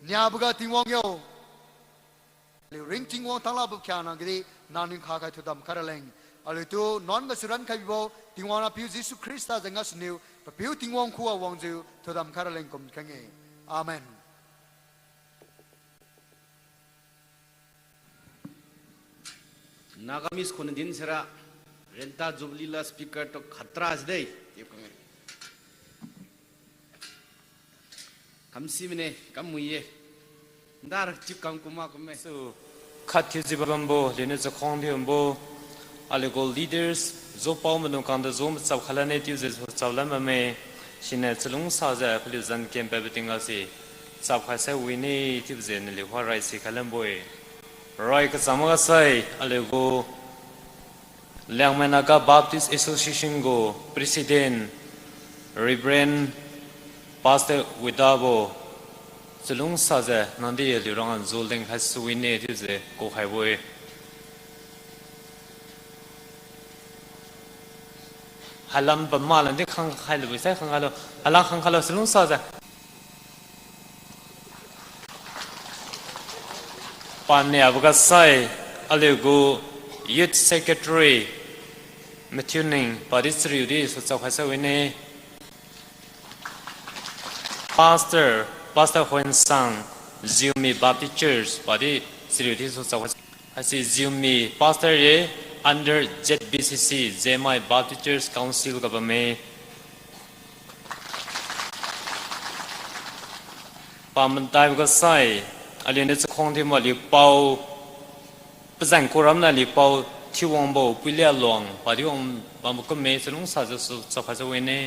เนียบุกติงวังโยริงติงวังตั้งลาบุกแค่นังกดีนานิงข้าใครทุดำคาร์เลงอะไรตัวนอนกับสุรันใครบิโบติงวังนับพิวจิสุคริสต์จังกัสนิวพิวติงวังขัววังจิวทุดำคาร์เลงกุมขังเออาเมนนักมิสคนดินสระเรนตาจูบลีลาสปีกเกอร์とขัตราสเดย์ที่พูดงี้คำสิมเนี่ยคำมุยดาร์จิกคำกุมาคุมเมสูขัดที่จีบัมโบเรียนจะคงที่บัมโบอะไรก็ leaders จะป้อมนุกันแต่จะไม่จับขลังเนี่ยที่จะจับแล้วมันไม่ชินจะลุงสาวจะผลิตจันเก็บไปเป็นติงอาศัยจับใครเสียวินี่ที่จะเนี่ยเรียกว่าไรสิขลังบ่อยไรก็สามารถใส่อะไรก็เลี้ยงแม่นักบัพติสต์ association ก็ president reverend pastor วิดาโบจะลุงสาวจะนั่นที่เรียกร้องจูลเด้งให้สวินนี่ที่จะก็ให้บ่อยฮัลลัมบมาลันที่ข้างใครเลยใช่ข้างเราฮัลลังข้างเราจะลุงสาวจะปานเนี่ยบุกใส่อะไรกู youth secretary มาที่หนึ่งปาริสริวดีสุดท้ายสุดวันนี้ pastor คนสั่ง Ziumi Baptist Church ปาริสริวดีสุดท้ายให้สิ Ziumi pastor เย่ under ZBCC 𝐁𝐲 Baptist Church Council กับผมปามันตายบุกใส่อะไรเนี่ยจะคงที่มาหลีเป่าประจันกุรำน่ะหลีเป่าที่วงโบปุยเลี้ยหลวงพอที่วงบางบุกเมย์สลุงสาจะสุขจะเวเน่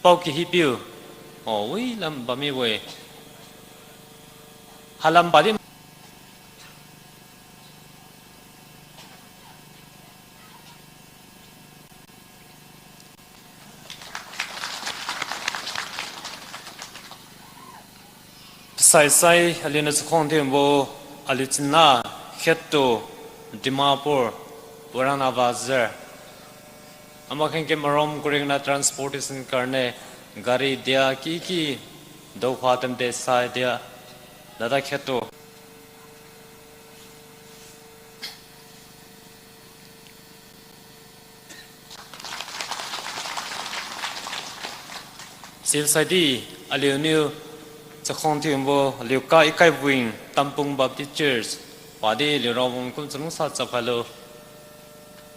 เป่ากี่ฮิบิวโอ้ยลำบะมีเวฮัลลัมบาดิใส่อะไรนั่นจะคงที่โบอะไรจินน่าเขตโตดิมาปูร์วรานาบาซาร์อามาเข่งเก็บมารอมกุริงน่า transportation การเนี่ยกาลีเดียกี่ดูขวาเต็มเดชสายเดียแล้วได้เขตโตสิลไซดีอะไรนิวจะคงที่บ่เลี้ยวก้าอีกไกวิ่งตำปุงบัพติสต์เชิร์ชว่าดีเลี้ยวเราวงคุณสมุทรสาครเลย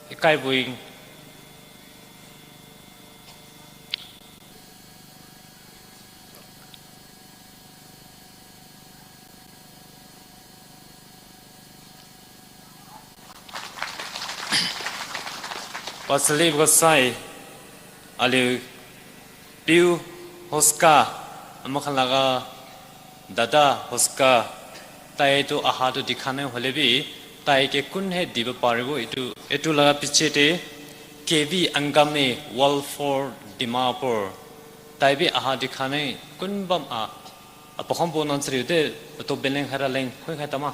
อีกไกวิ่งปัสลีบก็ใส่อะไรปิวฮอสกาอาขันลักดาดาฮอสกาไตตัวอาหารตัวดิขันเนี่ยหัวเลบีไตเกคุณเฮดีบปาริบุเอตุลักพิเศษKVอังกามีวอลฟอร์ดิมาปูร์ไตบีอาหารดิขันเนี่ยคุณบัมปะคอมโบนันสริวเดตัวเบลเลงฮาราเลงคุยใครตามะ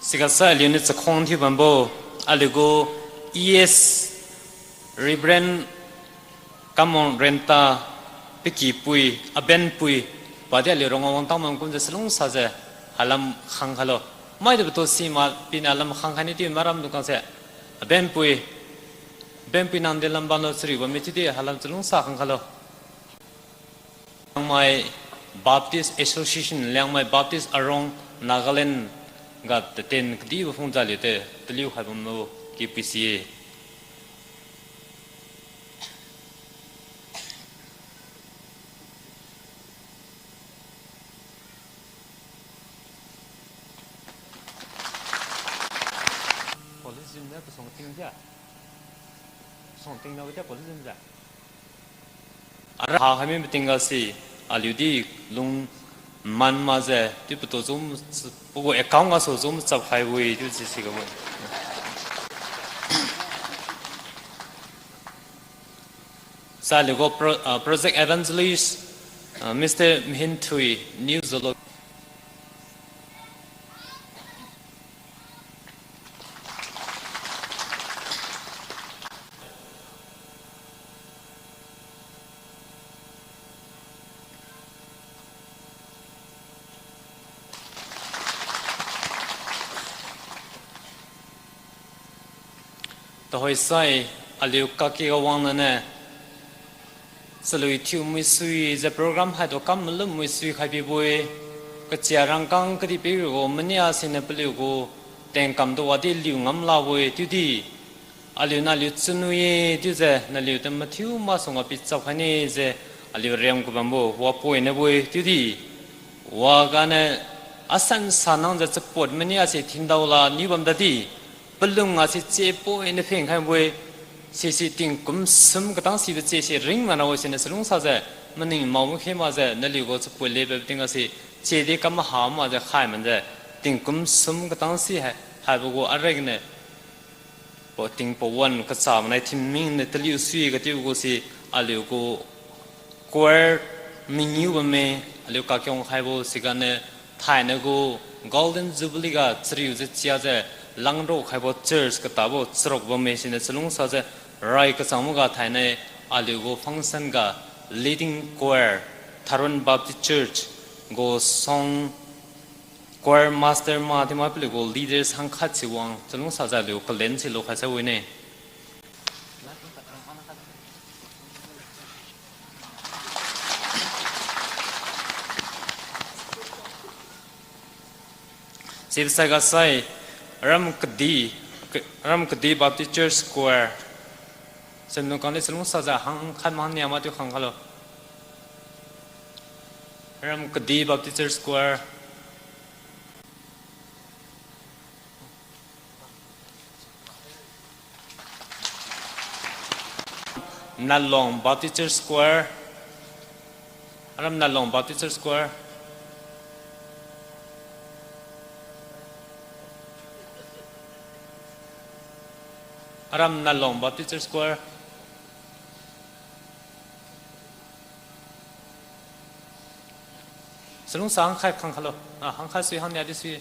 สิกาซาเลียนิสคงที่บัมโบอาลิโก ES Rebrand กำมองเรนตาปิกีปุยอเบนปุย Badia Lirong Tamang Kum the Salung Saze, Halam Hankalo. Might have to see my Pinalam Hankaniti Maram Dukanse, a Benpui, Bempinan de Lambano 3, Wamitidi, Halam Salung Sahankalo. My Baptist Association, Liangmai Baptist Arong Nagaland got the 10 𝐷𝐈𝐄𝐿𝐴 Funzalite, the Liu Habamo KPCA. Something now with the police. I mean, Tingasi, Aludi, Lung, Man Maze, Tiputo Zoom, a Congas or Zoom sub highway, you see. Saligo Project Evangelist, Mr. Mhintui, News. The Hoisai, 𝐂𝐡𝐨𝐢𝐫 𝐁𝐲 Salui Thiumai Sui, the program had to come Lumui Sui Habibui, Kachiarangkang Kadipigo, Manias in a Pelugo, then come to Adinliu Thiumai, Tudi, Alunaliu Tsunui, Duze, Naliu the Matthew Masonga Pizza Hanese, Aliu Gubambo, Wapo in a way, Tudi, Wagane, Asan Sanan that support Manias Tindaula, Nibam Dadi. Belum ngasih cepo ini peng hai boy, sisi tingkum sem ketang si sisi ring mana boy sini selung saja, mending mau mungkin aja nali gua cepo lebe tinggal si cedi kam ham aja khai mende, tingkum sem ketang si hai bogo arreg ne, bo ting powan kesam nai timing ne teliu sui ketiu gua si aliu gua choir mingyu bame aliu kakyong hai bo sigane thai ne gua golden jubilee ga 𝐁𝐲 𝐁𝐲 𝐿𝐴𝐄𝐻𝐃 𝐁𝐲 𝐶𝑟ok bame selung saja rai kesamuga thai aliu go function ga leading choir Thallon Baptist Church go song choir master ma thima pli go leaders hangkhat siwang selung saja liu kalen si lo khasa wine Sivsaga sai 𝐼𝐴𝐻𝐾𝐄𝐍 Baptist Church Choir. Selung kali selung saja hang kan mana ni amat tu hang kalau. 𝐼𝐴𝐻𝐾𝐍 Baptist Church Choir. Nallong Baptist Church Choir. Nallong Baptist Church Choir. Nallong Baptist Church Choir. Selung sang khai khang khalo, hang khai sui hang ni adi sui.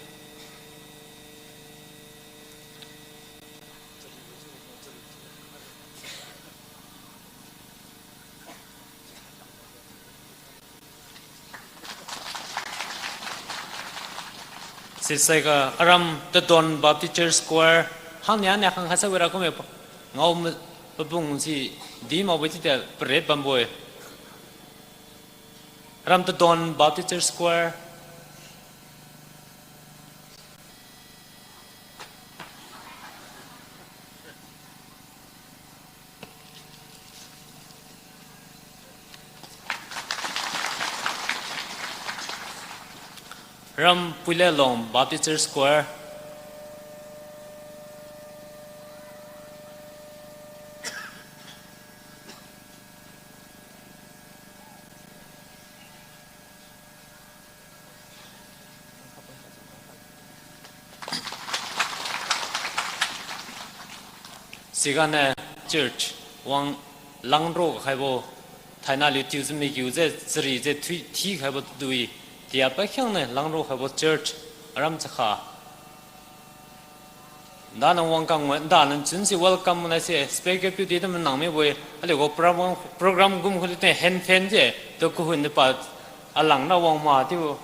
Sisai ka Tadon Baptist Church Choir. Hang ni ane hang khasa wira kome ngau babung si di mau beti dia berat bamboy. Tadon Baptist Church Choir. Puileklong Baptist Choir. Sigane Church Wang Langro Haibo 𝐼𝐴𝐻𝐾𝐄𝐍 𝐁𝐲 Haibo Dui 𝐷𝐈𝐄𝐻 ne Langro Haibo Church Chakha Dana Wangkang Dana Junsi welcome na se speaker pi dem nang me boy ale go program gum khole te hen fen je to ko hun pa 阿郎那王嘛就。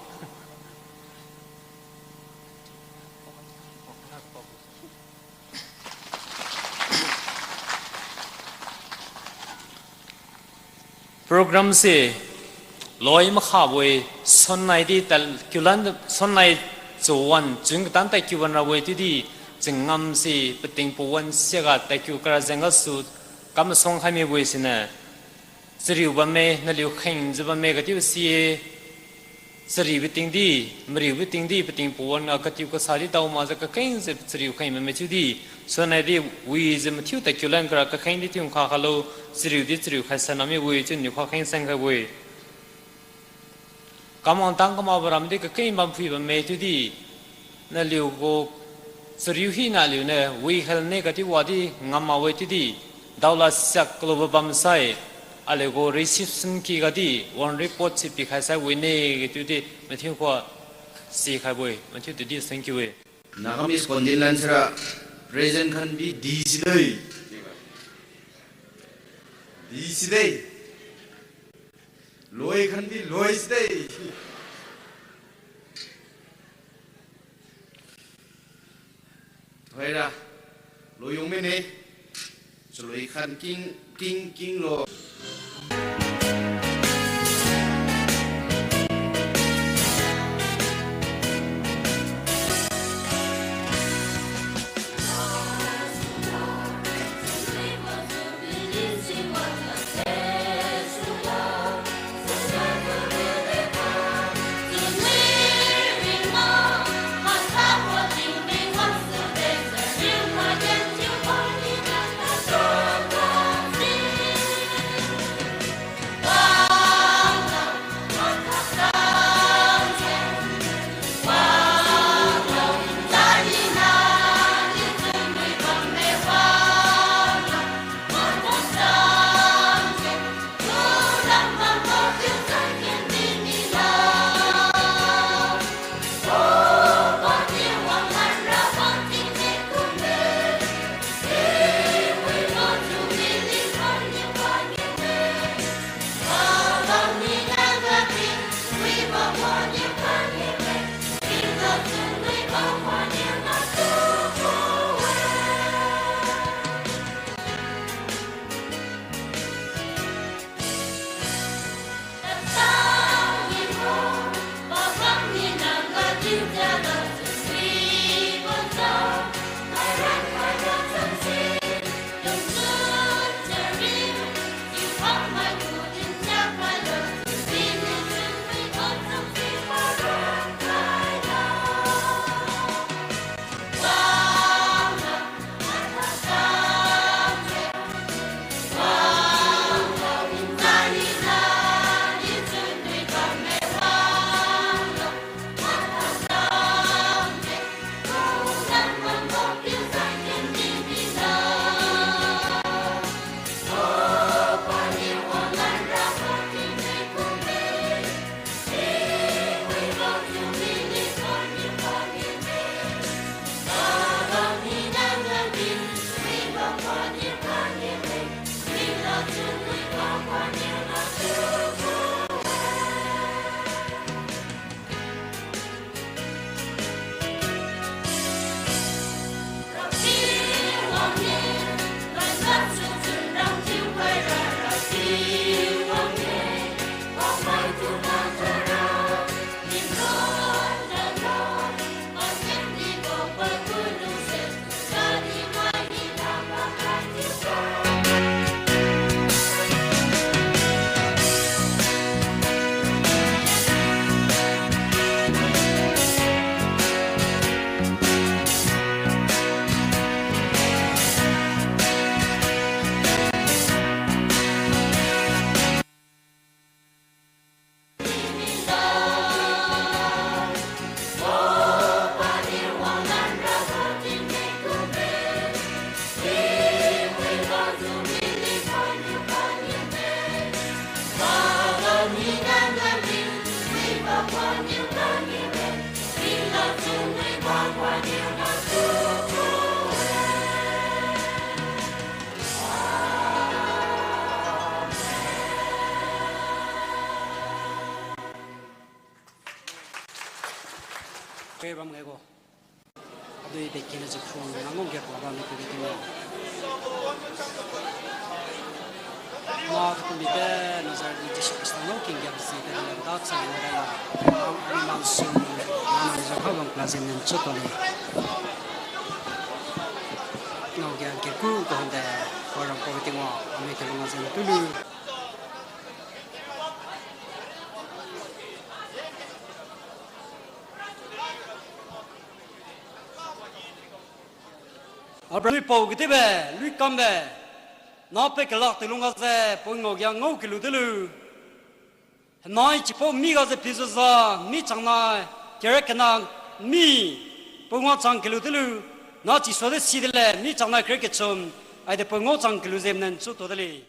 program 是来嘛下位，son来的但叫咱son来做完，整个单带叫完了位的的，正暗是不定不完些个带叫个整个数，咁送还没位是呢，这里我们那里看这我们个就是。这里不定的，没有不定的，不定不完啊！个丢个啥的到嘛？这个看是这里看没就的，所以那的为什么丢的就啷个个看的丢看哈喽？这里的这里看啥那么为就你看看啥个为？刚忙当个嘛不然的个看嘛不没就的，那留个这里去那里呢？为还那个的话的俺嘛为就的，到了下个罗巴么塞。阿里个 reception 几个的 ，one report 是比开赛为那个对的，没听过，是开会，没听对的 thank you 喂。那个 Miss Condilance 啦 ，present 看比 DC 嘞，DC 嘞，Loy 看比 Loy 嘞，对啦，Loy 用咩呢？就 Loy 看经咯。bam ngego adui de kene je phung nangong ge ba mi ku ti ma ku mi te nazar di je stano king ge si de da sa ni da am man su na je ka bang plazen nen chotole no ge ke ku ko de orang ko ti mo mi te ma zen tulu Lui bầu cái thế bè, lui cầm bè, nó phải cái lọ từ lúc nào bầu ngồi kia ngâu cái lú từ lú, nói chỉ bầu mi cái gì bây giờ mi chẳng nói, cái cái nào mi bầu ngồi chẳng cái lú từ lú, nó chỉ số đấy xí đấy mi chẳng nói cái chôm, ai để bầu ngồi chẳng cái lú xem nên chút thôi đấy.